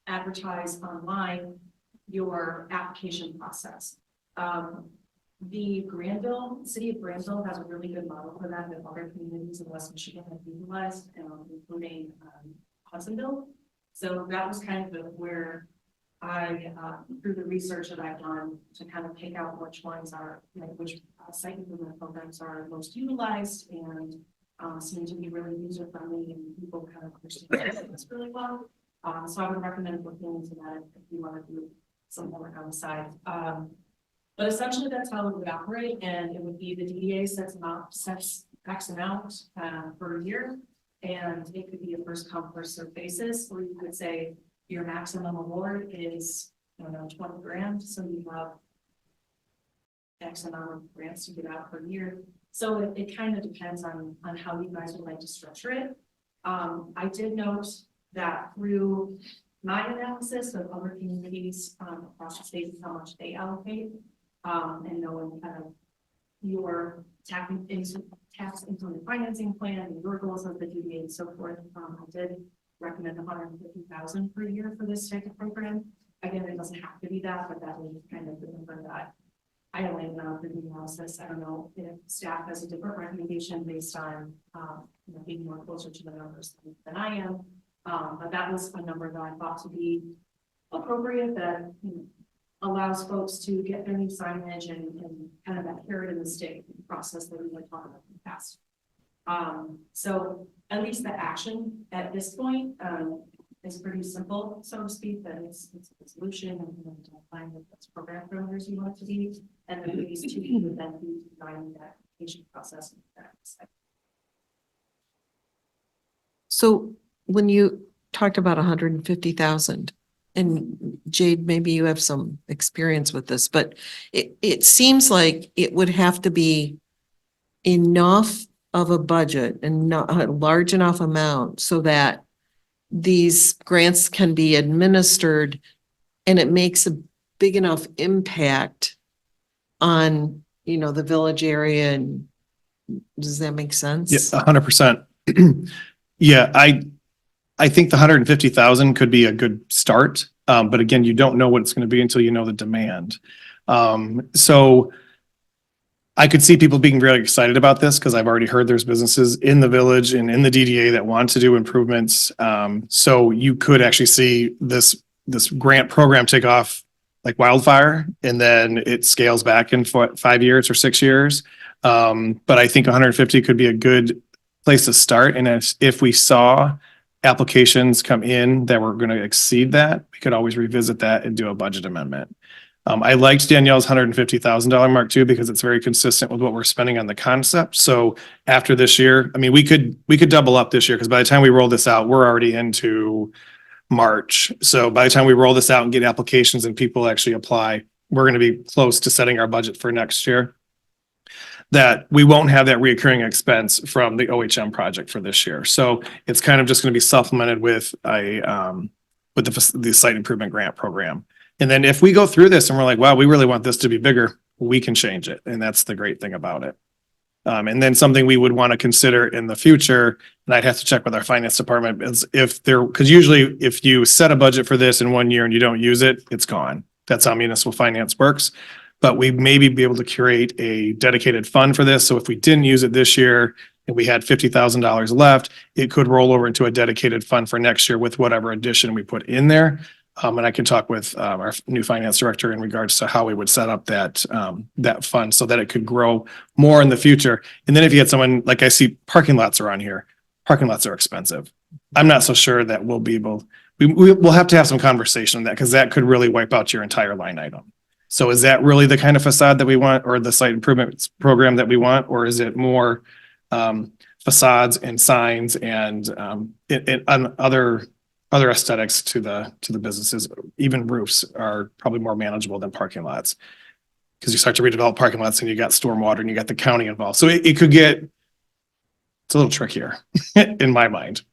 advertise online your application process. The city of Granville has a really good model for that other communities in West Michigan have utilized, including Hudsonville. So that was kind of where I, through the research that I've done to kind of pick out which ones are, like which site improvement programs are most utilized and seem to be really user friendly and people kind of understand this really well. So I would recommend looking into that if you want to do some work on the side. But essentially that's how it would operate, and it would be the DDA sets X amount per year. And it could be a first come, first served basis, or you could say your maximum award is, I don't know, 20 grand. So you have X amount of grants to get out per year. So it kind of depends on how you guys would like to structure it. I did note that through my analysis of other communities across the state and how much they allocate, and knowing kind of your tax income financing plan and your goals of the DDA and so forth. I did recommend $150,000 per year for this type of program. Again, it doesn't have to be that, but that is kind of the number that I landed on for the analysis. I don't know if staff has a different recommendation based on you know, being more closer to the numbers than I am. But that was a number that I thought to be appropriate, that you know, allows folks to get their new signage and kind of that carrot in the stick process that we were talking about in the past. So at least the action at this point is pretty simple, so to speak, that it's a solution and you know, define what those program parameters you want it to be, and then these two would then be designing that application process.
So when you talked about 150,000, and Jade, maybe you have some experience with this, but it seems like it would have to be enough of a budget and not a large enough amount so that these grants can be administered and it makes a big enough impact on, you know, the village area. And does that make sense?
Yeah, 100%. Yeah, I think the 150,000 could be a good start. But again, you don't know what it's going to be until you know the demand. So I could see people being really excited about this because I've already heard there's businesses in the village and in the DDA that want to do improvements. So you could actually see this grant program take off like wildfire, and then it scales back in 5 years or 6 years. But I think 150 could be a good place to start. And if we saw applications come in that were going to exceed that, we could always revisit that and do a budget amendment. I liked Danielle's $150,000 mark too, because it's very consistent with what we're spending on the concept. So after this year, I mean, we could double up this year, because by the time we roll this out, we're already into March. So by the time we roll this out and get applications and people actually apply, we're going to be close to setting our budget for next year. that we won't have that reoccurring expense from the OHM project for this year. So it's kind of just going to be supplemented with the site improvement grant program. And then if we go through this and we're like, wow, we really want this to be bigger, we can change it. And that's the great thing about it. And then something we would want to consider in the future, and I'd have to check with our finance department, is because usually if you set a budget for this in 1 year and you don't use it, it's gone. That's how municipal finance works. But we maybe be able to create a dedicated fund for this. So if we didn't use it this year and we had $50,000 left, it could roll over into a dedicated fund for next year with whatever addition we put in there. And I can talk with our new finance director in regards to how we would set up that fund so that it could grow more in the future. And then if you had someone, like I see parking lots are on here, parking lots are expensive. I'm not so sure that we'll be able, we'll have to have some conversation on that because that could really wipe out your entire line item. So is that really the kind of facade that we want or the site improvement program that we want? Or is it more facades and signs and other aesthetics to the businesses? Even roofs are probably more manageable than parking lots. Because you start to redevelop parking lots and you got stormwater and you got the county involved. So it could get, it's a little trickier in my mind.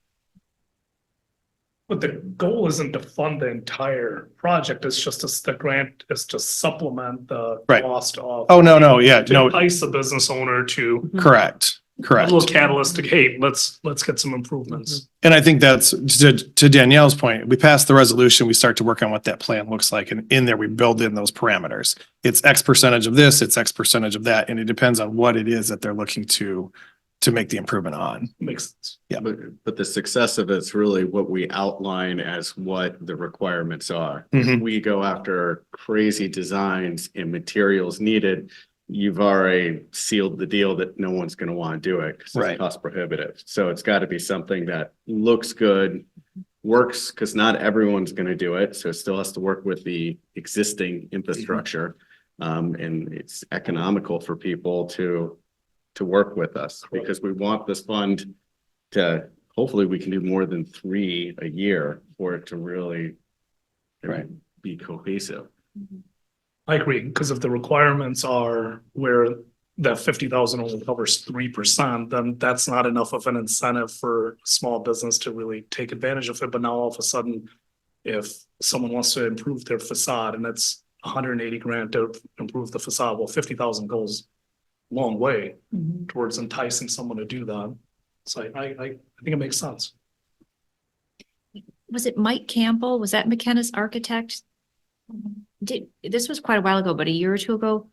But the goal isn't to fund the entire project. It's just the grant is to supplement the
Right.
cost of.
Oh, no, yeah,
To
no,
entice the business owner to
correct.
a little catalyst to, hey, let's get some improvements.
And I think that's to Danielle's point, we pass the resolution, we start to work on what that plan looks like. And in there, we build in those parameters. It's X percentage of this, it's X percentage of that. And it depends on what it is that they're looking to make the improvement on.
Makes sense.
Yeah.
But the success of it's really what we outline as what the requirements are.
Mhm.
We go after crazy designs and materials needed. You've already sealed the deal that no one's going to want to do it because
Right.
it's cost prohibitive. So it's got to be something that looks good, works, because not everyone's going to do it. So it still has to work with the existing infrastructure. And it's economical for people to work with us because we want this fund to, hopefully we can do more than 3 a year for it to really
Right.
be cohesive.
I agree, because if the requirements are where that 50,000 only covers 3%, then that's not enough of an incentive for a small business to really take advantage of it. But now all of a sudden, if someone wants to improve their facade and it's 180 grand to improve the facade, well, 50,000 goes a long way towards enticing someone to do that. So I think it makes sense.
Was it Mike Campbell? Was that McKenna's architect? This was quite a while ago, but a year or two ago.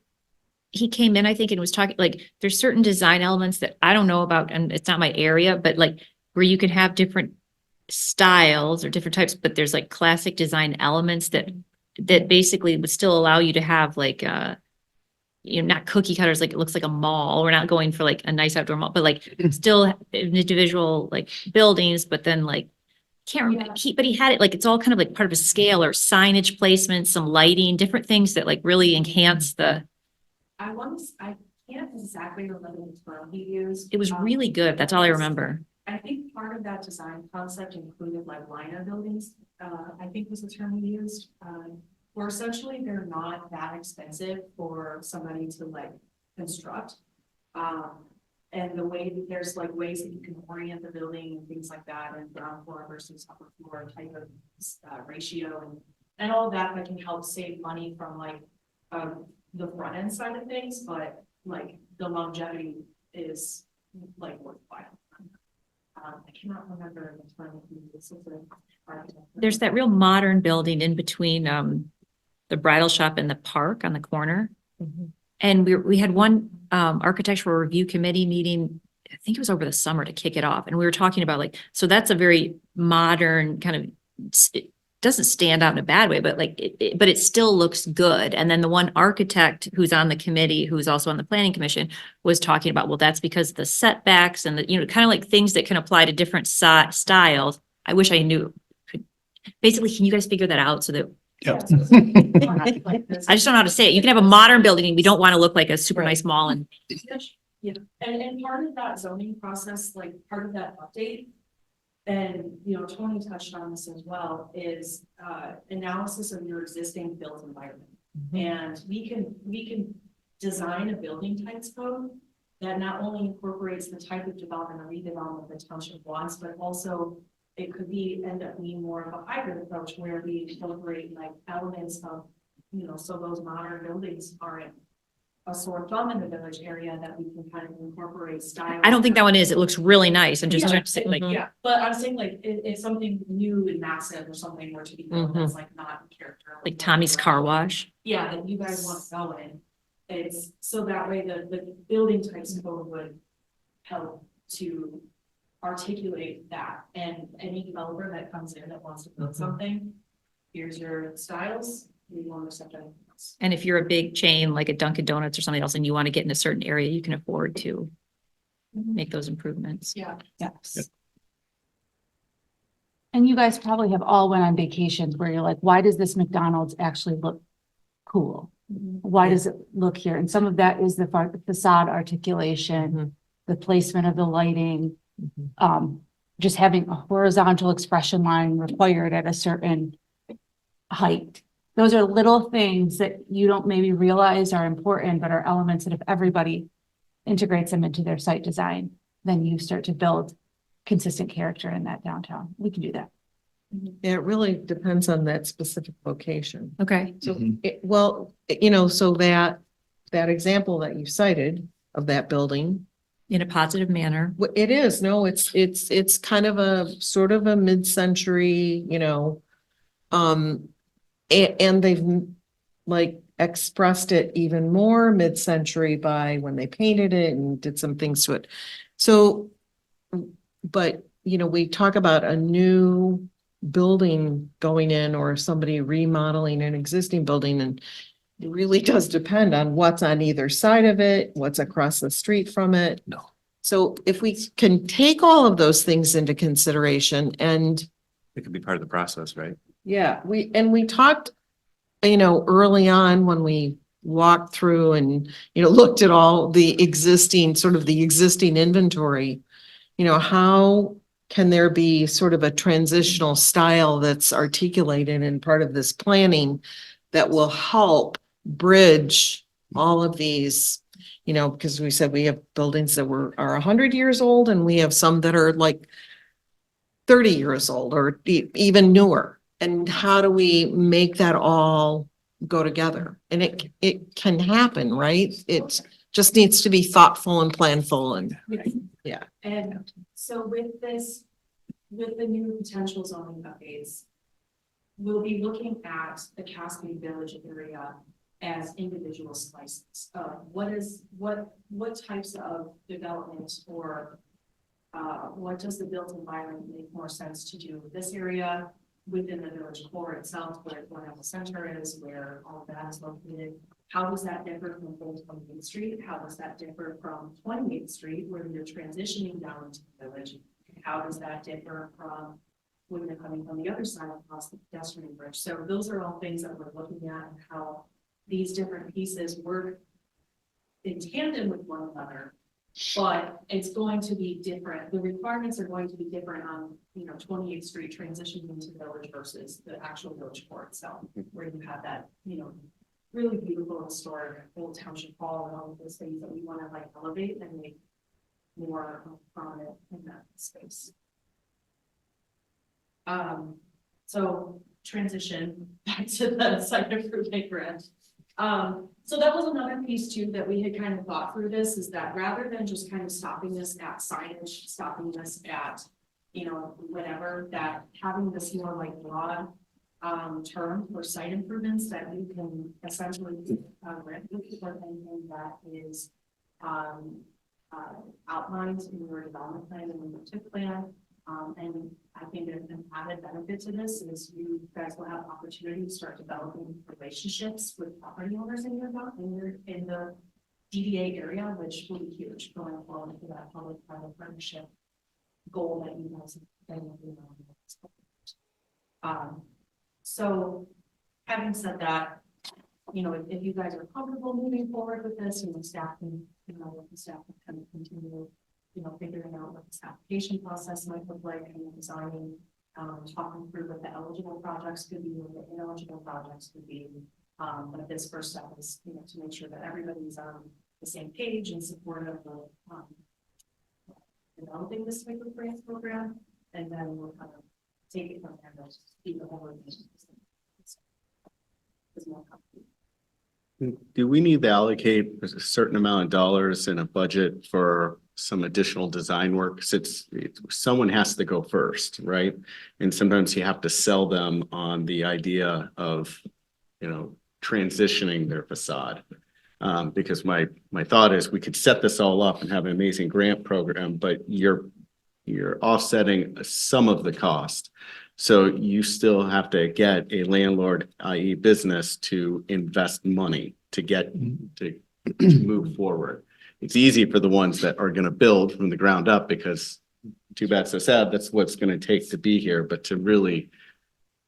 He came in, I think, and was talking, like, there's certain design elements that I don't know about, and it's not my area, but like where you can have different styles or different types, but there's like classic design elements that basically would still allow you to have like not cookie cutters, like it looks like a mall. We're not going for like a nice outdoor mall, but like still individual like buildings, but then like can't remember, but he had it like, it's all kind of like part of a scale or signage placement, some lighting, different things that like really enhance the,
I can't exactly remember the term he used.
it was really good. That's all I remember.
I think part of that design concept included like liner buildings, I think was the term he used. Where essentially they're not that expensive for somebody to like construct. And the way that there's like ways that you can orient the building and things like that, and ground floor versus upper floor type of ratio and all of that can help save money from like the front end side of things, but like the longevity is like worthwhile. I cannot remember the term.
There's that real modern building in between the bridal shop and the park on the corner. And we had one architectural review committee meeting, I think it was over the summer to kick it off. And we were talking about like, so that's a very modern kind of, it doesn't stand out in a bad way, but like, but it still looks good. And then the one architect who's on the committee, who's also on the planning commission, was talking about, well, that's because of the setbacks and the, kind of like things that can apply to different styles. I wish I knew. Basically, can you guys figure that out so that
Yep.
I just don't know how to say it. You can have a modern building and we don't want to look like a super nice mall and
Yeah, and part of that zoning process, like part of that update. And, Tony touched on this as well, is analysis of your existing built environment. And we can design a building types code that not only incorporates the type of development or redevelopment the township wants, but also it could be, end up being more of a hybrid approach where we incorporate like elements of, so those modern buildings aren't a sore thumb in the village area, that we can kind of incorporate style.
I don't think that one is. It looks really nice. I'm just
Yeah.
trying to say like,
Mhm.
Yeah, but I'm saying like, if something new and massive or something were to be built that's like not in character.
like Tommy's Car Wash.
Yeah, that you guys want to go in. It's, so that way the building types code would help to articulate that. And any developer that comes in that wants to build something, here's your styles, we won't accept anything else.
And if you're a big chain like a Dunkin' Donuts or something else and you want to get in a certain area, you can afford to make those improvements.
Yeah.
Yes. And you guys probably have all went on vacations where you're like, why does this McDonald's actually look cool? Why does it look here? And some of that is the facade articulation, the placement of the lighting, just having a horizontal expression line required at a certain height. Those are little things that you don't maybe realize are important, but are elements that if everybody integrates them into their site design, then you start to build consistent character in that downtown. We can do that.
Yeah, it really depends on that specific location.
Okay.
So, so that example that you cited of that building,
In a positive manner.
it is, no, it's kind of a sort of a mid-century, and they've like expressed it even more mid-century by when they painted it and did some things to it. So, but, we talk about a new building going in or somebody remodeling an existing building, and it really does depend on what's on either side of it, what's across the street from it.
No.
So if we can take all of those things into consideration and
It could be part of the process, right?
yeah, we talked, early on when we walked through and, looked at all the existing inventory, how can there be sort of a transitional style that's articulated in part of this planning that will help bridge all of these, because we said we have buildings that are 100 years old and we have some that are like 30 years old or even newer. And how do we make that all go together? And it can happen, right? It just needs to be thoughtful and planful and
And so with this, with the new potential zoning updates, we'll be looking at the Cascade Village area as individual slices of what types of development or what does the built environment make more sense to do with this area within the village core itself, where the center is, where all of that is located. How does that differ from Old 28th Street? How does that differ from 28th Street, where you're transitioning down into the village? How does that differ from when you're coming from the other side across the pedestrian bridge? So those are all things that we're looking at, and how these different pieces work in tandem with one another. But it's going to be different. The requirements are going to be different on, 28th Street transitioning into the village versus the actual village core itself, where you have that, really beautiful historic old township hall and all of those things that we want to elevate and make more prominent in that space. So transition back to the site improvement grant. So that was another piece too, that we had kind of thought through this, is that rather than just kind of stopping this at signage, stopping this at, whatever, that having this more like broad term for site improvements that you can essentially grant for anything that is outlined in your development plan and in your TIP plan. And I think an added benefit to this is you guys will have opportunity to start developing relationships with property owners in the DDA area, which will be huge going forward for that public-private partnership goal that you guys have been working on. So having said that, if you guys are comfortable moving forward with this, staff can, the staff can kind of continue, figuring out what this application process might look like and designing, talking through what the eligible projects could be, what the ineligible projects could be. But this first step is, to make sure that everybody's on the same page in support of the, developing this type of grants program, and then we'll kind of take it from there, and keep the whole organization. It's more complicated.
Do we need to allocate a certain amount of dollars in a budget for some additional design work? 'Cause someone has to go first, right? And sometimes you have to sell them on the idea of, transitioning their facade. Because my thought is we could set this all up and have an amazing grant program, but you're offsetting some of the cost. So you still have to get a landlord, i.e. business, to invest money to get to move forward. It's easy for the ones that are gonna build from the ground up because too bad, so sad, that's what's gonna take to be here, but to really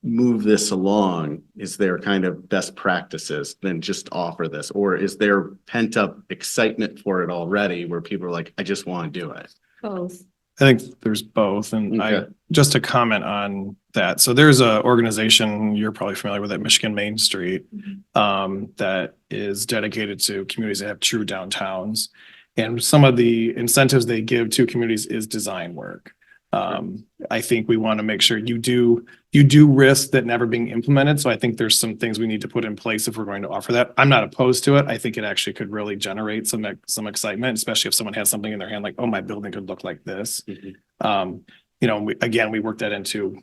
move this along, is there kind of best practices than just offer this? Or is there pent up excitement for it already where people are like, I just want to do it?
Both.
I think there's both, and
Okay.
just to comment on that, so there's a organization, you're probably familiar with it, Michigan Main Street, that is dedicated to communities that have true downtowns. And some of the incentives they give to communities is design work. I think we want to make sure you do risk that never being implemented. So I think there's some things we need to put in place if we're going to offer that. I'm not opposed to it. I think it actually could really generate some excitement, especially if someone has something in their hand, like, oh, my building could look like this. We worked that into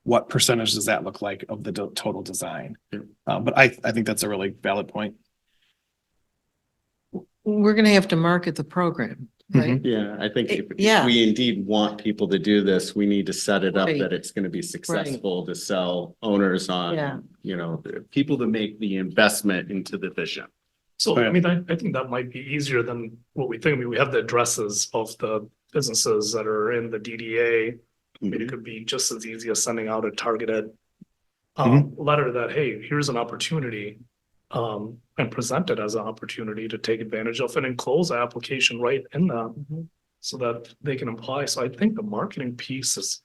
what percentage does that look like of the total design? But I think that's a really valid point.
We're gonna have to market the program, right?
Yeah, I think if
Yeah.
we indeed want people to do this, we need to set it up
Right.
that it's going to be successful to sell owners
Yeah.
on, people to make the investment into the vision.
So,
Okay.
I mean, I think that might be easier than what we think. I mean, we have the addresses of the businesses that are in the DDA. I mean, it could be just as easy as sending out a targeted letter that, hey, here's an opportunity, and present it as an opportunity to take advantage of and enclose the application right in that so that they can apply. So I think the marketing piece is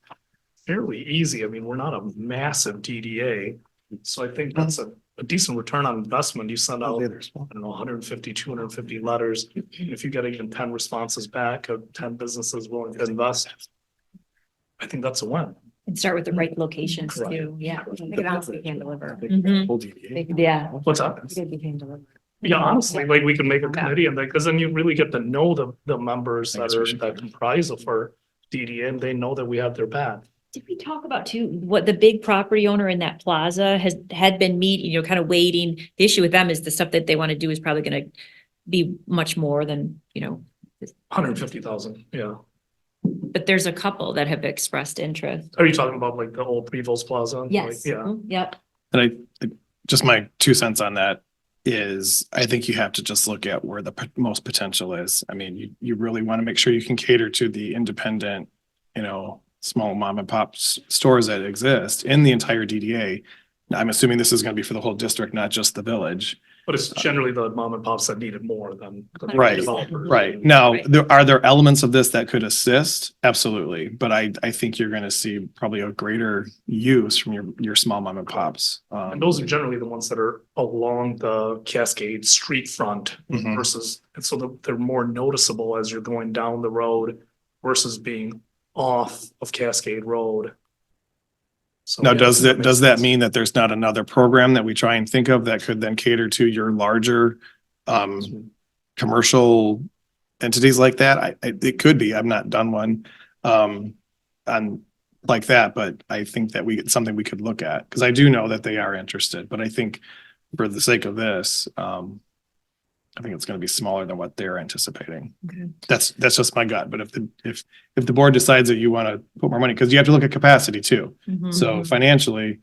fairly easy. I mean, we're not a massive DDA. So I think that's a decent return on investment. You send out, I don't know, 150, 250 letters. If you get even 10 responses back of 10 businesses willing to invest, I think that's a win.
And start with the right locations
Correct.
too. Yeah.
They honestly can deliver.
Yeah.
What's that?
They can deliver.
Yeah, honestly, like we can make a committee and because then you really get to know the members that comprise of our DDA and they know that we have their back.
Did we talk about too, what the big property owner in that plaza had been meeting, kind of waiting? The issue with them is the stuff that they want to do is probably going to be much more than,
150,000, yeah.
but there's a couple that have expressed interest.
Are you talking about like the old Prevost Plaza? Like,
Yes.
Yeah.
Yep.
And just my 2 cents on that is I think you have to just look at where the most potential is. I mean, you really want to make sure you can cater to the independent, small mom and pop stores that exist in the entire DDA. I'm assuming this is going to be for the whole district, not just the village.
But it's generally the mom and pops that needed more than. the
Right,
developers.
Right. Now,
Right.
are there elements of this that could assist? Absolutely. But I think you're going to see probably a greater use from your small mom and pops.
And those are generally the ones that are along the Cascade street front
Mhm.
versus, and so they're more noticeable as you're going down the road versus being off of Cascade Road. So,
Now,
yeah,
does
makes
that
sense.
mean that there's not another program that we try and think of that could then cater to your larger commercial entities like that? It could be. I've not done one on like that, but I think that it's something we could look at because I do know that they are interested, but I think for the sake of this, I think it's going to be smaller than what they're anticipating.
Okay.
That's just my gut. But if the board decides that you want to put more money, because you have to look at capacity too. So financially,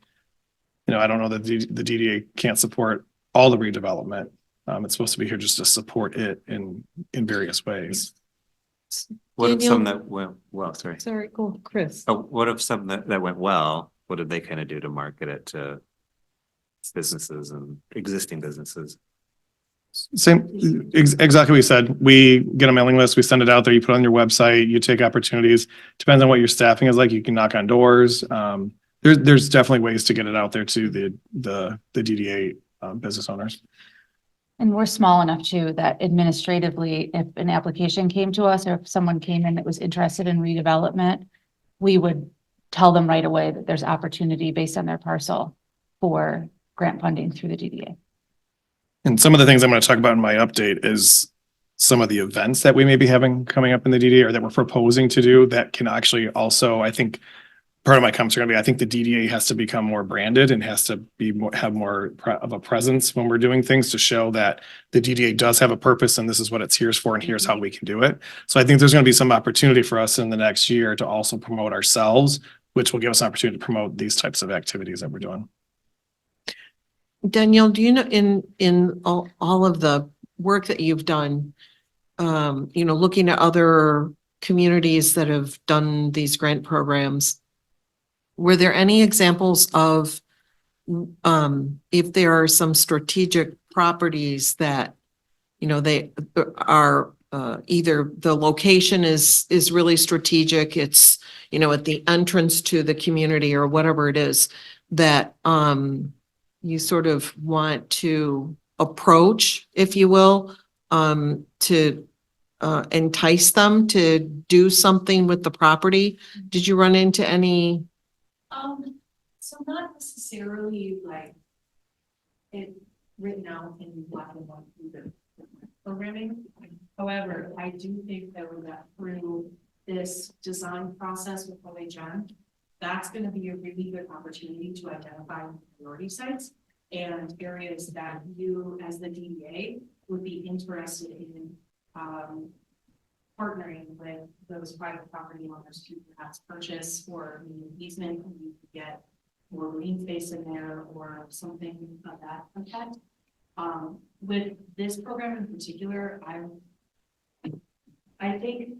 I don't know that the DDA can't support all the redevelopment. It's supposed to be here just to support it in various ways.
What if some
Daniel?
that went well, sorry.
Sorry, go, Chris.
Oh, what if some that went well? What did they kind of do to market it to businesses and existing businesses?
Same, exactly what you said. We get a mailing list, we send it out there, you put it on your website, you take opportunities. Depends on what your staffing is like. You can knock on doors. There's definitely ways to get it out there to the DDA business owners.
And we're small enough too that administratively, if an application came to us or if someone came in that was interested in redevelopment, we would tell them right away that there's opportunity based on their parcel for grant funding through the DDA.
And some of the things I'm going to talk about in my update is some of the events that we may be having coming up in the DDA or that we're proposing to do that can actually also, I think, part of my comments are going to be, I think the DDA has to become more branded and has to be more, have more of a presence when we're doing things to show that the DDA does have a purpose and this is what it's here for and here's how we can do it. So I think there's going to be some opportunity for us in the next year to also promote ourselves, which will give us an opportunity to promote these types of activities that we're doing.
Danielle, do you know, in all of the work that you've done, looking at other communities that have done these grant programs, were there any examples of, if there are some strategic properties that, they are, either the location is really strategic, it's, at the entrance to the community or whatever it is, that, you sort of want to approach, if you will, to entice them to do something with the property? Did you run into any?
So not necessarily like it written out in black and white through the programming. However, I do think that we got through this design process with OHM. That's going to be a really good opportunity to identify priority sites and areas that you as the DDA would be interested in partnering with those private property owners to perhaps purchase or easement, and you could get more green space in there or something of that effect. With this program in particular, I think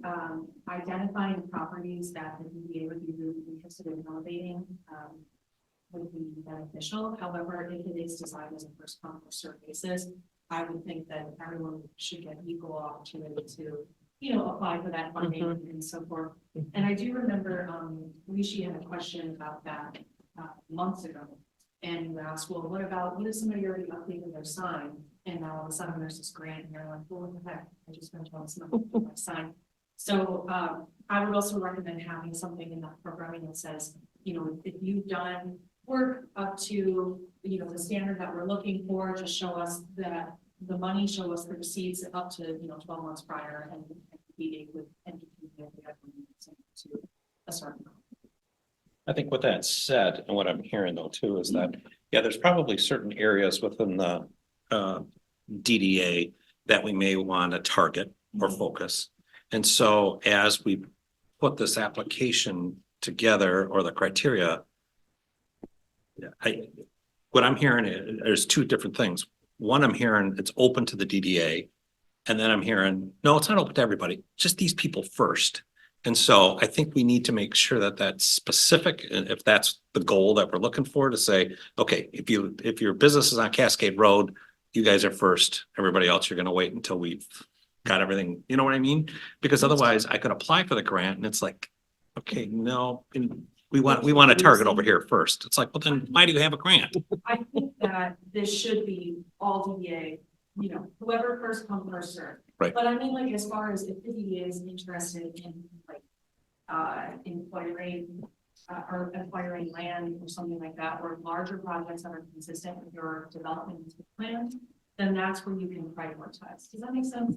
identifying properties that the DDA would be really interested in renovating would be beneficial. However, if it is designed as a first come first served basis, I would think that everyone should get equal opportunity to, apply for that funding and so forth. And I do remember Rishi had a question about that months ago. And you asked, well, what if somebody already updated their sign? And now all of a sudden there's this grant and you're like, well, what the heck? I just went to somebody to my sign. So I would also recommend having something in that programming that says, if you've done work up to, the standard that we're looking for, just show us that the money, show us the receipts up to, 12 months prior and be with to a certain amount.
I think with that said, and what I'm hearing though too, is that, yeah, there's probably certain areas within the DDA that we may want to target or focus. And so as we put this application together or the criteria, what I'm hearing is there's two different things. One, I'm hearing it's open to the DDA. And then I'm hearing, no, it's not open to everybody, just these people first. And so I think we need to make sure that that's specific, and if that's the goal that we're looking for, to say, okay, if your business is on Cascade Road, you guys are first. Everybody else, you're going to wait until we've got everything. You know what I mean? Because otherwise, I could apply for the grant, and it's like, okay, no, we want to target over here first. It's like, well, then why do you have a grant?
I think that this should be all DDA, whoever first come, first serve.
Right.
But I mean, like, as far as if the DDA is interested in acquiring land or something like that, or larger projects that are consistent with your development plan, then that's where you can prioritize. Does that make sense?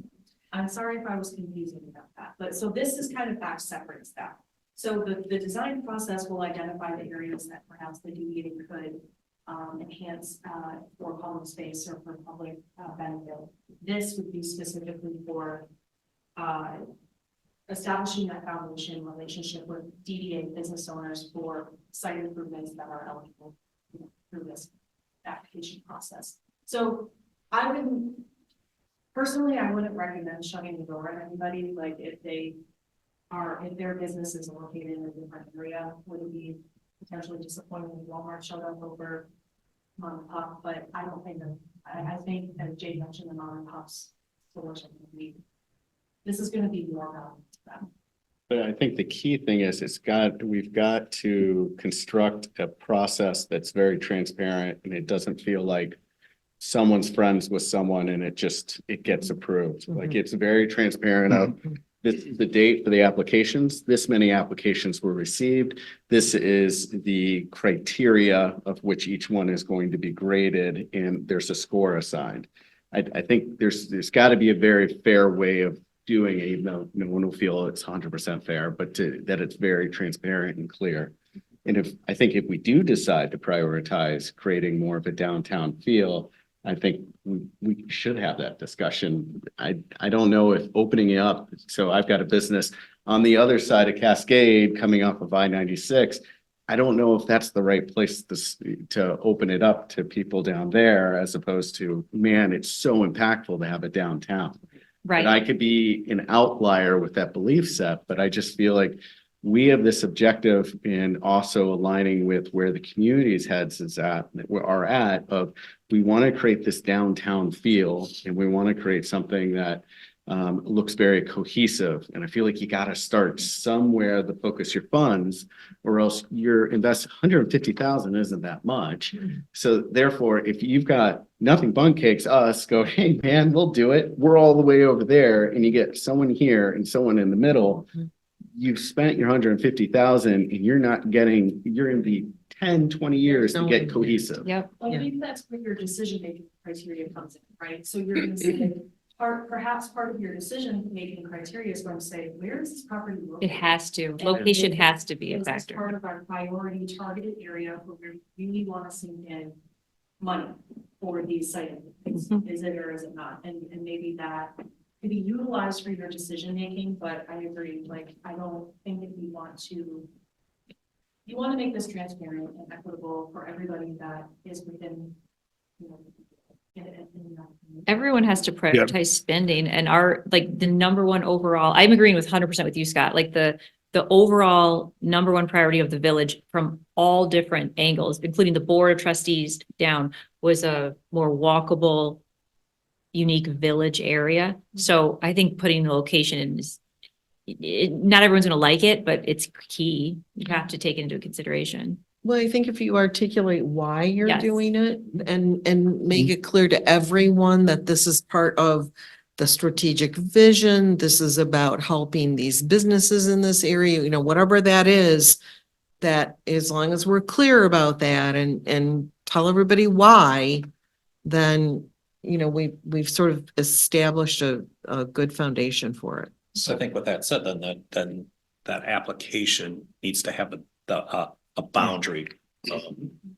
I'm sorry if I was confusing about that, but so this is kind of back separates that. So the design process will identify the areas that perhaps the DDA could enhance for public space or for public benefit. This would be specifically for establishing that foundation relationship with DDA business owners for site improvements that are eligible through this application process. So I wouldn't recommend shutting the door on anybody. Like if their business is located in a different area, would it be potentially disappointing if Walmart showed up over mom and pop? But I don't think that, I think as Jay mentioned, the mom and pops stores are going to be, this is going to be more valuable to them.
But I think the key thing is we've got to construct a process that's very transparent, and it doesn't feel like someone's friends with someone and it gets approved. Like it's very transparent of this is the date for the applications. This many applications were received. This is the criteria of which each one is going to be graded and there's a score assigned. I think there's got to be a very fair way of doing it, even though no one will feel it's 100% fair, but that it's very transparent and clear. And I think if we do decide to prioritize creating more of a downtown feel, I think we should have that discussion. I don't know if opening it up, so I've got a business on the other side of Cascade coming off of I-96. I don't know if that's the right place to open it up to people down there as opposed to, man, it's so impactful to have it downtown.
Right.
And I could be an outlier with that belief set, but I just feel like we have this objective in also aligning with where the community's heads are at of we want to create this downtown feel and we want to create something that looks very cohesive. And I feel like you got to start somewhere to focus your funds or else you're invest 150,000 isn't that much. So therefore, if you've got Nothing Bun Cakes, us go, hey man, we'll do it. We're all the way over there. And you get someone here and someone in the middle. You've spent your 150,000 and you're not getting, you're in the 10, 20 years to get cohesive.
Yep.
I think that's where your decision-making criteria comes in, right? So you're gonna say, perhaps part of your decision-making criteria is going to say, where is this property
It
located?
has to, location has to be a
Is this
factor.
part of our priority targeted area where we really want to sink in money for these site improvements? Is it or is it not? And maybe that could be utilized for your decision making, but I agree, like, I don't think that you want to make this transparent and equitable for everybody that is within, you know,
Everyone has to prioritize spending and the number one overall, I'm agreeing with 100% with you, Scott, like the overall number one priority of the village from all different angles, including the board of trustees down, was a more walkable, unique village area. So I think putting the location in is, not everyone's going to like it, but it's key. You have to take it into consideration.
Well, I think if you articulate why you're
Yes.
doing it and make it clear to everyone that this is part of the strategic vision, this is about helping these businesses in this area, you know, whatever that is, that as long as we're clear about that and tell everybody why, then, you know, we've sort of established a good foundation for it.
So I think with that said, then that application needs to have a boundary.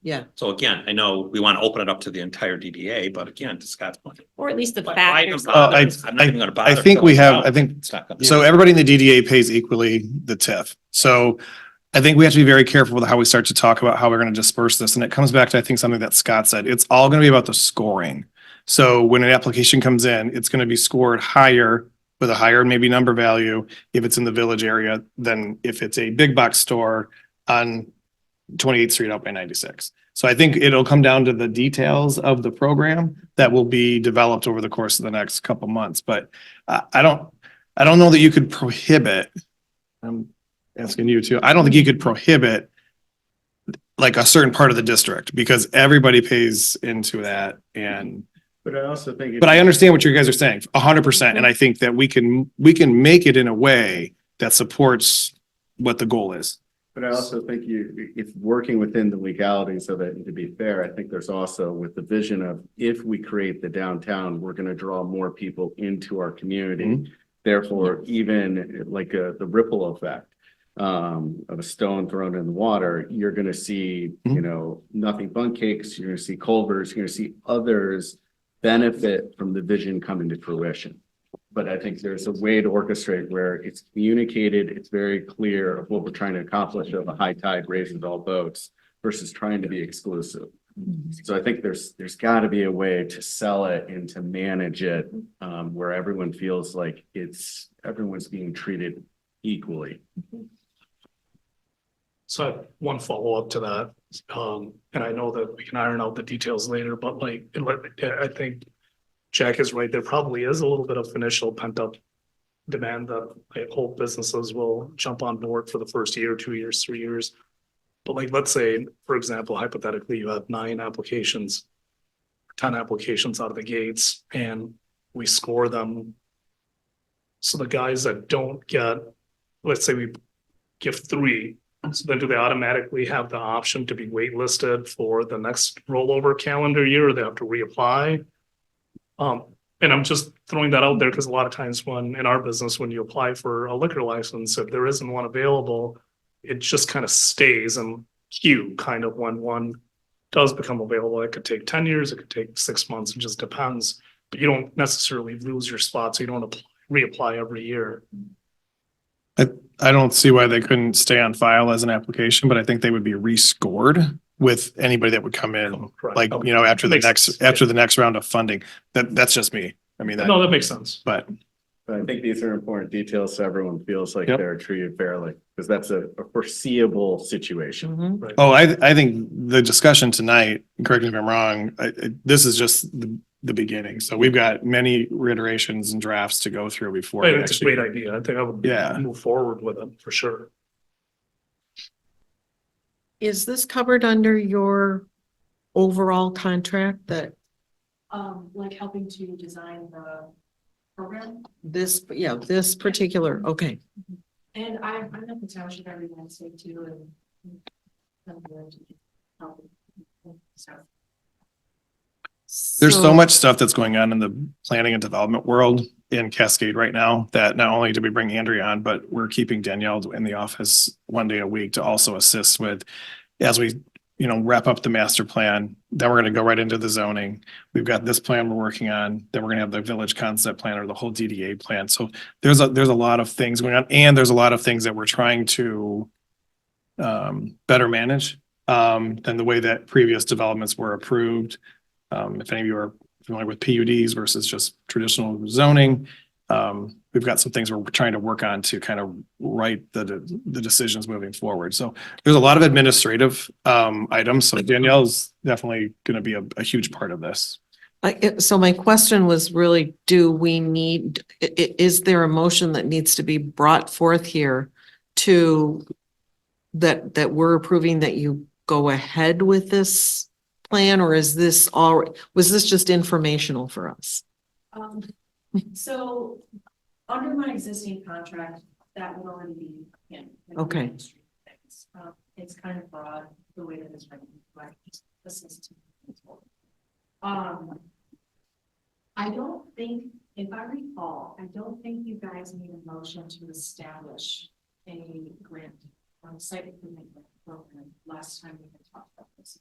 Yeah.
So again, I know we want to open it up to the entire DDA, but again, to Scott's point.
Or at least the
why
factors.
even bother? I'm not even gonna bother.
I think we
filling it
have,
out.
I think,
It's not gonna-
so everybody in the DDA pays equally the TIF. So I think we have to be very careful with how we start to talk about how we're going to disperse this. And it comes back to, I think, something that Scott said. It's all going to be about the scoring. So when an application comes in, it's going to be scored higher with a higher maybe number value if it's in the village area than if it's a big box store on 28th Street out by 96. So I think it'll come down to the details of the program that will be developed over the course of the next couple months. But I don't know that you could prohibit. I'm asking you too. I don't think you could prohibit like a certain part of the district because everybody pays into that. And
But I also think.
but I understand what you guys are saying 100%. And I think that we can make it in a way that supports what the goal is.
But I also think if working within the legalities of it, and to be fair, I think there's also with the vision of if we create the downtown, we're going to draw more people into our community. Therefore, even like the ripple effect of a stone thrown in the water, you're going to see, you know, Nothing Bun Cakes, you're going to see Culver's, you're going to see others benefit from the vision coming to fruition. But I think there's a way to orchestrate where it's communicated, it's very clear of what we're trying to accomplish of a high tide raises all boats versus trying to be exclusive. So I think there's got to be a way to sell it and to manage it where everyone feels like everyone's being treated equally.
So I have one follow-up to that. And I know that we can iron out the details later, but like, I think Jack is right. There probably is a little bit of initial pent-up demand that I hope businesses will jump on board for the first year, 2 years, 3 years. But like, let's say, for example, hypothetically, you have 9 applications, 10 applications out of the gates and we score them. So the guys that don't get, let's say we give 3, so then do they automatically have the option to be waitlisted for the next rollover calendar year, or they have to reapply? And I'm just throwing that out there because a lot of times when, in our business, when you apply for a liquor license, if there isn't one available, it just kind of stays in queue, kind of when one does become available. It could take 10 years, it could take 6 months, it just depends. But you don't necessarily lose your spot, so you don't reapply every year.
I don't see why they couldn't stay on file as an application, but I think they would be rescored with anybody that would come in,
Correct.
like, you know, after the
Makes
next,
sense.
after the next round of funding. That's just me. I mean,
No, that makes sense.
but
I think these are important details so everyone feels like
Yep.
they're treated fairly, because that's a foreseeable situation.
Mhm.
oh, I think the discussion tonight, correct me if I'm wrong, this is just the beginning. So we've got many reiterations and drafts to go through before. we
It's a
actually-
great idea. I think I would
Yeah.
move forward with it for sure.
Is this covered under your overall contract that
Like helping to design the program.
this, yeah, this particular, okay.
And I'm at the township every Wednesday too, and.
There's so much stuff that's going on in the planning and development world in Cascade right now that not only do we bring Andrea on, but we're keeping Danielle in the office one day a week to also assist with, as we, you know, wrap up the master plan, then we're gonna go right into the zoning. We've got this plan we're working on, then we're gonna have the village concept plan or the whole DDA plan. So there's a lot of things going on, and there's a lot of things that we're trying to better manage than the way that previous developments were approved. If any of you are familiar with PUDs versus just traditional zoning, we've got some things we're trying to work on to kind of write the decisions moving forward. So there's a lot of administrative items. So Danielle's definitely going to be a huge part of this.
So my question was really, do we need, is there a motion that needs to be brought forth here to that we're approving that you go ahead with this plan, or is this was this just informational for us?
So under my existing contract, that would already be in.
Okay.
It's kind of broad, the way that it's written, like just assist. I don't think, if I recall, I don't think you guys need a motion to establish a grant on site improvement program last time we had talked about this.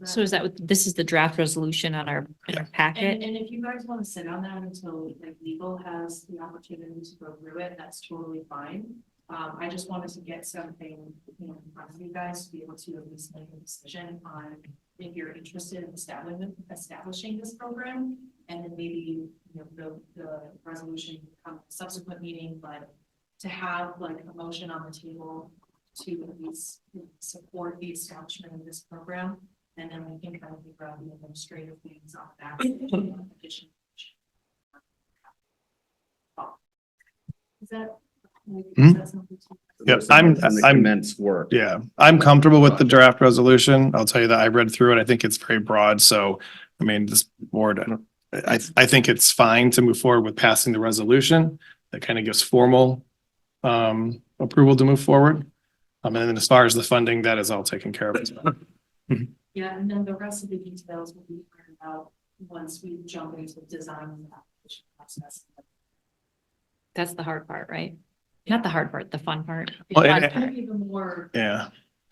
So is that, this is the draft resolution on our packet?
And if you guys want to sit on that until like legal has the opportunity to go through it, that's totally fine. I just wanted to get something, you know, in front of you guys to be able to at least make a decision on if you're interested in establishing this program. And then maybe, you know, the resolution come at a subsequent meeting, but to have like a motion on the table to at least support the establishment of this program. And then we can kind of figure out the administrative things on that. Is that?
Hmm?
That's something to-
Yep,
And the immense work.
Yeah, I'm comfortable with the draft resolution. I'll tell you that I read through it. I think it's very broad. So, I mean, this board, I think it's fine to move forward with passing the resolution. That kind of gives formal approval to move forward. And then as far as the funding, that is all taken care of as well.
Yeah, and then the rest of the details will be ironed out once we jump into the design and the application process.
That's the hard part, right? Not the hard part, the fun part.
Well,
It's
and-
gonna be even more
Yeah.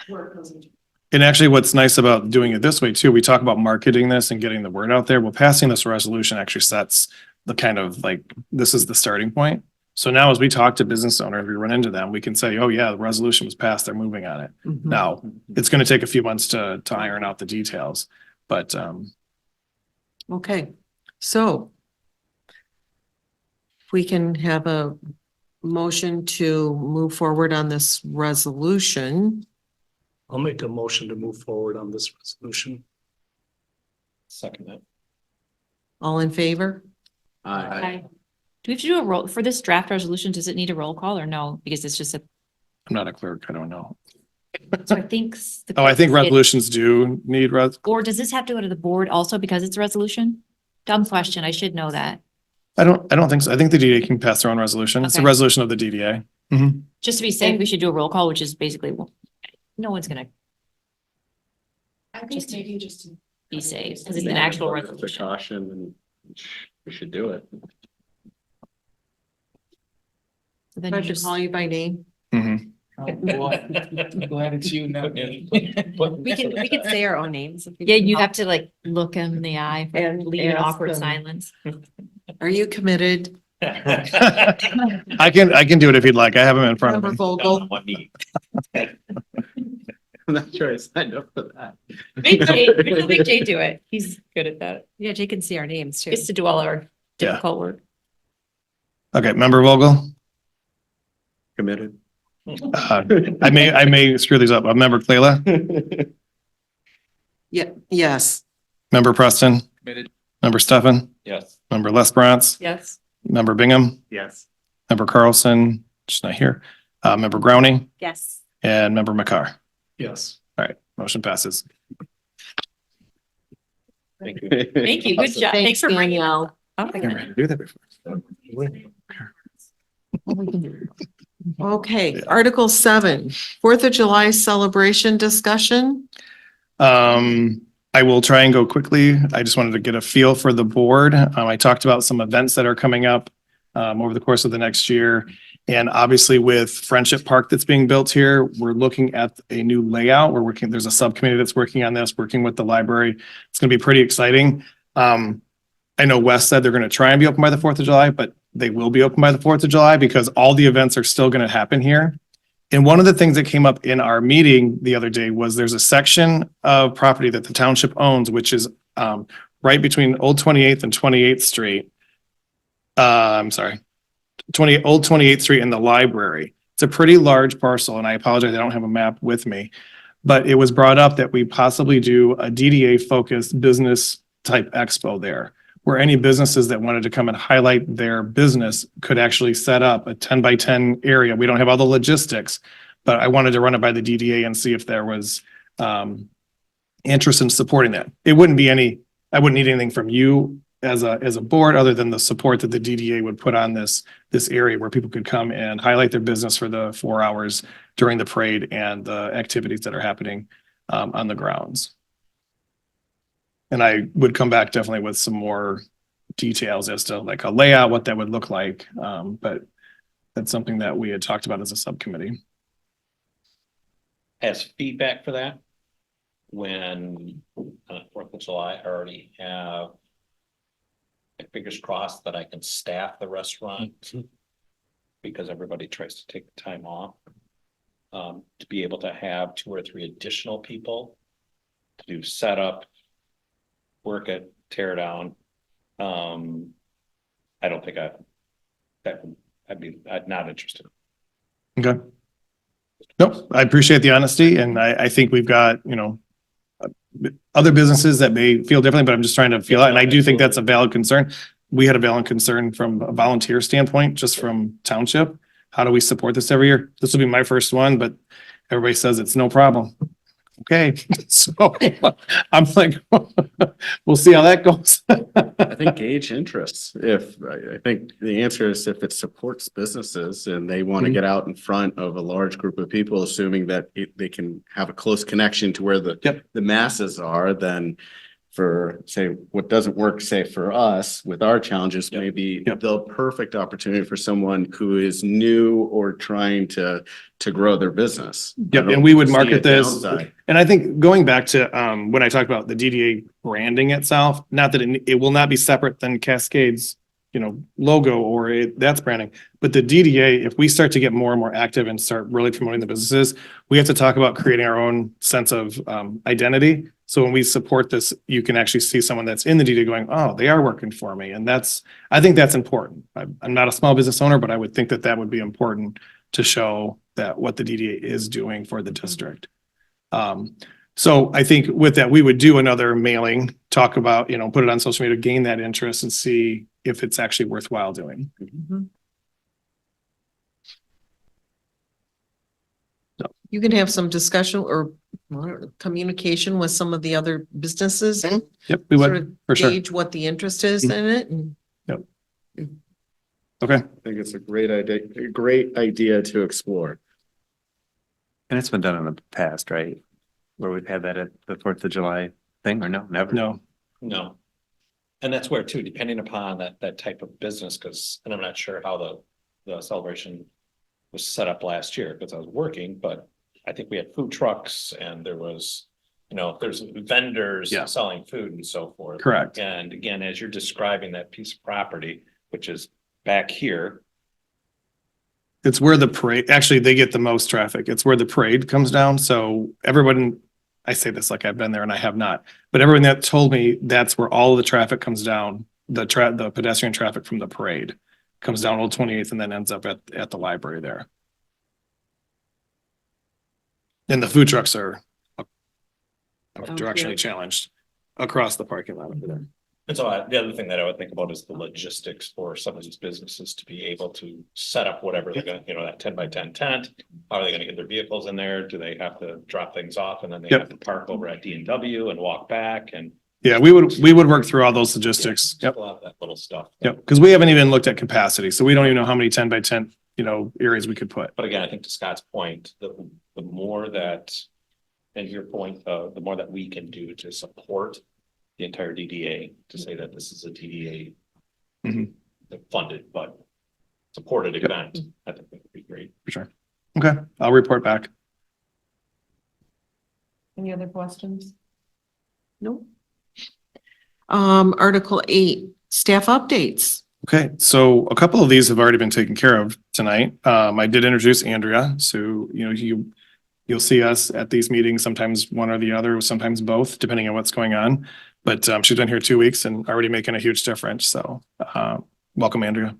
work goes into.
And actually, what's nice about doing it this way too, we talk about marketing this and getting the word out there. Well, passing this resolution actually sets the kind of like, this is the starting point. So now as we talk to business owners, we run into them, we can say, oh yeah, the resolution was passed, they're moving on it.
Mhm.
Now, it's going to take a few months to iron out the details, but
Okay, so if we can have a motion to move forward on this resolution.
I'll make a motion to move forward on this resolution.
Second that.
All in favor?
Okay. Do we have to do a roll for this draft resolution? Does it need a roll call or no? Because it's just a,
I'm not a clerk, I don't know.
So I think.
Oh, I think resolutions do need
Or does this have to go to the board also because it's a resolution? Dumb question. I should know that.
I don't think so. I think the DDA can pass their own resolution. It's a
Okay.
resolution of the DDA. Mhm.
Just to be safe, we should do a roll call, which is basically, well, no one's gonna
I think maybe just.
be safe because it's an actual resolution.
Caution, and we should do it.
So then
I
you
should
just,
call you by name.
Mhm.
Glad it's you, not me.
We can say our own names.
yeah, you have to like look him in the eye and
And
leave an
ask
awkward
them.
silence.
Are you committed?
I can do it if you'd like. I have them in front of
Member
me.
Vogel?
I'm not sure I signed up for that.
Make Jay, make Jay do it. He's good at that.
Yeah, Jay can see our names too.
He gets to do all our
Yeah.
difficult work.
Okay, Member Vogel.
Committed.
I may screw these up. Member Clayla,
Yeah, yes.
Member Preston,
Committed.
Member Stefan,
Yes.
Member Les Brantz,
Yes.
Member Bingham,
Yes.
Member Carlson, just not here, Member Browning,
Yes.
and Member McCarr.
Yes.
All right, motion passes.
Thank you.
Thank you. Good job. Thanks for bringing it
Danielle.
up. Oh, my goodness.
Do that before.
Okay, Article 7, 4th of July celebration discussion.
I will try and go quickly. I just wanted to get a feel for the board. I talked about some events that are coming up over the course of the next year. And obviously with Friendship Park that's being built here, we're looking at a new layout. There's a subcommittee that's working on this, working with the library. It's going to be pretty exciting. I know Wes said they're going to try and be open by the 4th of July, but they will be open by the 4th of July because all the events are still going to happen here. And one of the things that came up in our meeting the other day was there's a section of property that the township owns, which is right between Old 28th and 28th Street. I'm sorry, Old 28th Street and the library. It's a pretty large parcel, and I apologize, I don't have a map with me. But it was brought up that we possibly do a DDA-focused business type expo there, where any businesses that wanted to come and highlight their business could actually set up a 10 by 10 area. We don't have all the logistics, but I wanted to run it by the DDA and see if there was interest in supporting that. I wouldn't need anything from you as a board other than the support that the DDA would put on this area where people could come and highlight their business for the 4 hours during the parade and the activities that are happening on the grounds. And I would come back definitely with some more details as to like a layout, what that would look like. But that's something that we had talked about as a subcommittee.
As feedback for that, when on 4th of July, I already have my fingers crossed that I can staff the restaurant because everybody tries to take the time off. To be able to have 2 or 3 additional people to do setup, work it, tear down. I don't think I'm not interested.
Okay. Nope, I appreciate the honesty and I think we've got, other businesses that may feel differently, but I'm just trying to feel out. And I do think that's a valid concern. We had a valid concern from a volunteer standpoint, just from township. How do we support this every year? This will be my first one, but everybody says it's no problem. Okay, so I'm like, we'll see how that goes.
I think gauge interests. I think the answer is if it supports businesses and they want to get out in front of a large group of people, assuming that they can have a close connection to where the masses are, then for say what doesn't work, say for us with our challenges, maybe the perfect opportunity for someone who is new or trying to grow their business.
Yep, and we would market this. And I think going back to when I talked about the DDA branding itself, not that it will not be separate than Cascade's, logo or that's branding, but the DDA, if we start to get more and more active and start really promoting the businesses, we have to talk about creating our own sense of identity. So when we support this, you can actually see someone that's in the DDA going, oh, they are working for me. And I think that's important. I'm not a small business owner, but I would think that would be important to show that what the DDA is doing for the district. So I think with that, we would do another mailing, talk about, put it on social media, gain that interest and see if it's actually worthwhile doing. So
you can have some discussion or communication with some of the other businesses and
Yep, we
sort
would,
of
for sure.
gauge what the interest is in it. And
Okay,
I think it's a great idea to explore.
And it's been done in the past, right? Where we've had that at the 4th of July thing, or no, never?
no,
No. And that's where too, depending upon that type of business, because, and I'm not sure how the celebration was set up last year, because I was working, but I think we had food trucks and there was, there's vendors
Yeah.
selling food and so forth.
correct.
And again, as you're describing that piece of property, which is back here,
It's where the parade, actually, they get the most traffic. It's where the parade comes down. So everyone, I say this like I've been there and I have not, but everyone that told me that's where all of the traffic comes down, the pedestrian traffic from the parade comes down Old 28th and then ends up at the library there. And the food trucks are directionally challenged across the parking lot over there.
and so the other thing that I would think about is the logistics for some of these businesses to be able to set up whatever they're gonna, that 10x10 tent. How are they gonna get their vehicles in there? Do they have to drop things off and then they
Yep.
have to park over at D&W and walk back and
Yeah, we would work through all those logistics. Yep.
a lot of that little stuff.
Yep. Because we haven't even looked at capacity. So we don't even know how many 10x10, areas we could put.
But again, I think to Scott's point, the more that, and your point, the more that we can do to support the entire DDA, to say that this is a DDA
Mhm.
funded, but supported
Yep.
event, I think that would be great.
For sure. Okay, I'll report back.
any other questions? No. Article 8, staff updates.
Okay, so a couple of these have already been taken care of tonight. I did introduce Andrea, so you'll see us at these meetings, sometimes one or the other, sometimes both, depending on what's going on. But she's been here 2 weeks and already making a huge difference. So welcome, Andrea.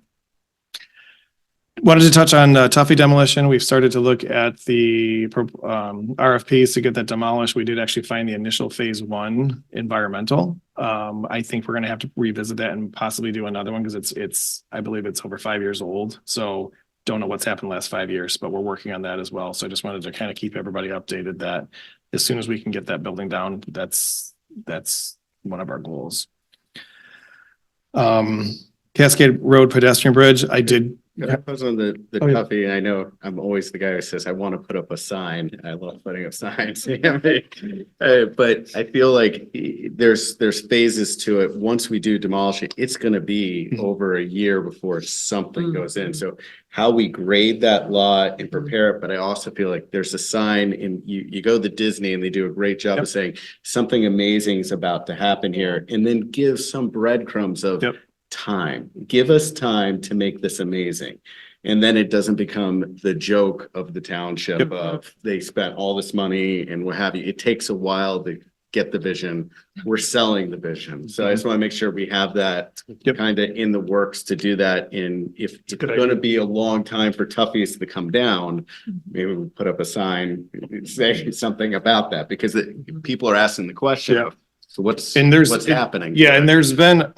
Wanted to touch on Tuffy demolition. We've started to look at the RFPs to get that demolished. We did actually find the initial phase 1 environmental. I think we're gonna have to revisit that and possibly do another one because I believe it's over 5 years old. So don't know what's happened the last 5 years, but we're working on that as well. So I just wanted to kind of keep everybody updated that as soon as we can get that building down, that's one of our goals. Cascade Road pedestrian bridge, I did.
I was on the
Oh, yeah.
Tuffy, and I know I'm always the guy who says, I want to put up a sign. I love putting up signs. But I feel like there's phases to it. Once we do demolish it, it's gonna be
Mhm.
over a year before something
Mhm.
goes in. So how we grade that lot and prepare it, but I also feel like there's a sign and you go to Disney and they do a great job
Yep.
of saying something amazing is about to happen here, and then give some breadcrumbs of
Yep.
time. Give us time to make this amazing. And then it doesn't become the joke of the township
Yep.
of they spent all this money and what have you. It takes a while to get the vision. We're selling the vision. So I just want to make sure we have that
Yep.
kind of in the works to do that. And if it's
good
going to
idea.
be a long time for Tuffy's to come down, maybe we put up a sign, say something about that because people are asking the question
Yeah.
of, so what's happening?
Yeah, and there's been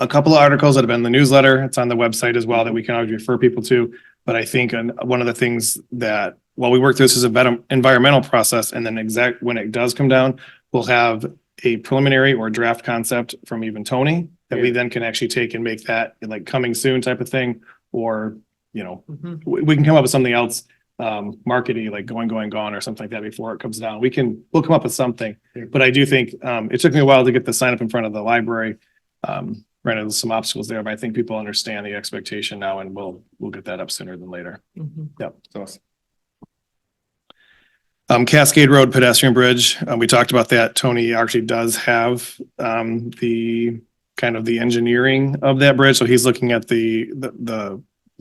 a couple of articles that have been in the newsletter. It's on the website as well that we can always refer people to. But I think one of the things that while we work through this as a better environmental process, and then when it does come down, we'll have a preliminary or draft concept from even Tony that we then can actually take and make that like coming soon type of thing. Or,
Mhm.
we can come up with something else, marketing, like going, gone or something like that before it comes down. We'll come up with something. But I do think it took me a while to get the sign up in front of the library. Ran into some obstacles there, but I think people understand the expectation now and we'll get that up sooner than later.
Mhm.
Yep. Cascade Road pedestrian bridge, we talked about that. Tony actually does have the kind of the engineering of that bridge. So he's looking at the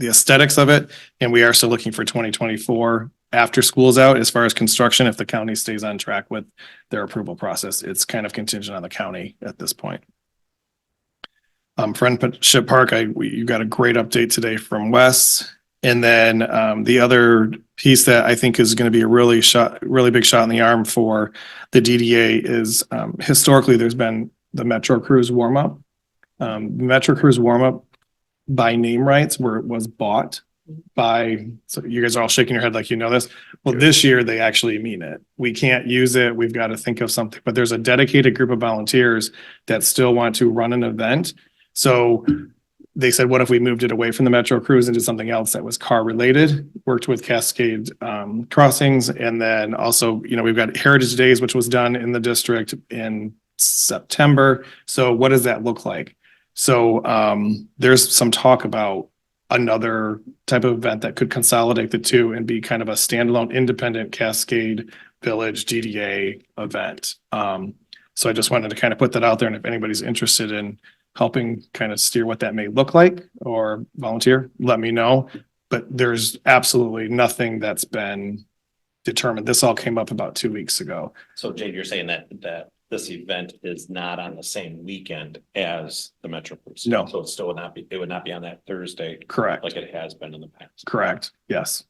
aesthetics of it. And we are still looking for 2024 after school's out as far as construction. If the county stays on track with their approval process, it's kind of contingent on the county at this point. Friendship Park, you got a great update today from Wes. And then the other piece that I think is going to be a really big shot in the arm for the DDA is historically there's been the Metro Cruise warm up. Metro Cruise warm up by name rights where it was bought so you guys are all shaking your head like you know this. Well, this year they actually mean it. We can't use it. We've got to think of something, but there's a dedicated group of volunteers that still want to run an event. So they said, what if we moved it away from the Metro Cruise into something else that was car related? Worked with Cascade Crossings, and then also, we've got Heritage Days, which was done in the district in September. So what does that look like? So there's some talk about another type of event that could consolidate the two and be kind of a standalone independent Cascade Village DDA event. So I just wanted to kind of put that out there, and if anybody's interested in helping kind of steer what that may look like or volunteer, let me know. But there's absolutely nothing that's been determined. This all came up about 2 weeks ago.
So Jade, you're saying that this event is not on the same weekend as the Metro Cruise?
No.
So it would not be on that Thursday
Correct.
like it has been in the past?
Correct. Yes.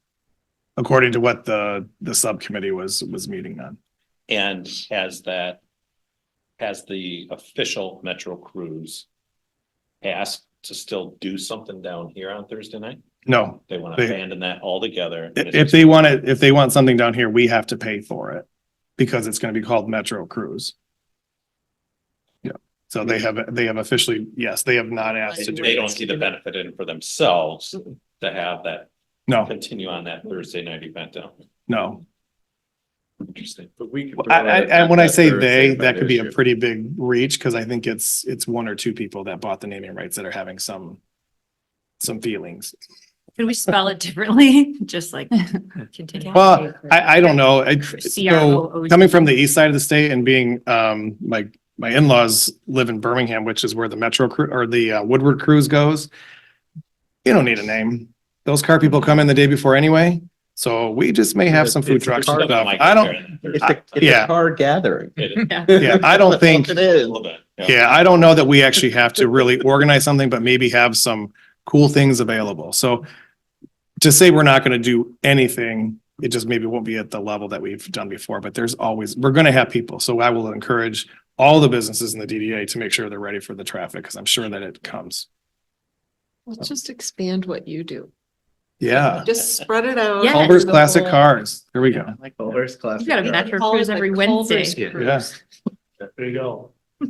According to what the subcommittee was meeting on.
And has the official Metro Cruise asked to still do something down here on Thursday night?
No,
They want to abandon that altogether? and it's
if
just-
if they want something down here, we have to pay for it because it's going to be called Metro Cruise. Yeah. So they have officially, yes, they have not asked to do
They
it.
don't see the benefit in for themselves to have that
No,
continue on that Thursday night event down.
no.
Interesting.
But we could.
And when I say they,
Thursday,
that could be a
issue.
pretty big reach because I think it's one or two people that bought the naming rights that are having some feelings.
Could we spell it differently? Just like continue.
Well, I don't know. So
CROOZ.
coming from the east side of the state and being, my in-laws live in Birmingham, which is where the Metro or the Woodward Cruise goes. You don't need a name. Those car people come in the day before anyway. So we just may have some food
It's the
trucks and
car-
stuff. I don't, yeah.
car gathering.
yeah, I don't think,
It is.
yeah, I don't know that we actually have to really organize something, but maybe have some cool things available. So to say we're not going to do anything, it just maybe won't be at the level that we've done before, but we're going to have people. So I will encourage all the businesses in the DDA to make sure they're ready for the traffic because I'm sure that it comes.
Let's just expand what you do.
Yeah.
Just spread it out.
Yeah.
Culver's Classic Cars. There we go.
Like Culver's Classic.
You got a Metro
Call it
Cruise
the
every
Culver's
Wednesday.
Cruise.
Yeah.
There you go.
We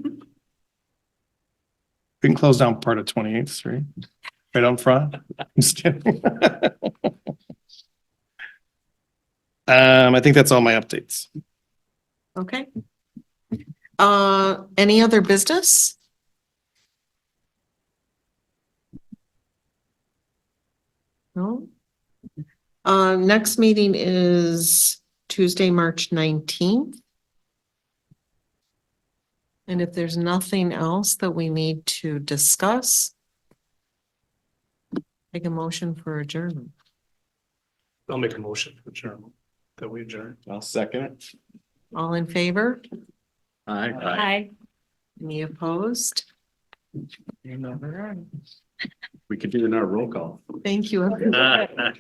can close down part of 28th Street. Right on front. I'm just kidding. I think that's all my updates.
Okay. Any other business? No? Next meeting is Tuesday, March 19th. And if there's nothing else that we need to discuss, make a motion for adjournment.
I'll make a motion for adjournment, that we adjourn.
I'll second it.
All in favor?
Aye.
Hi.
Any opposed?
We could do another roll call.
Thank you. everyone.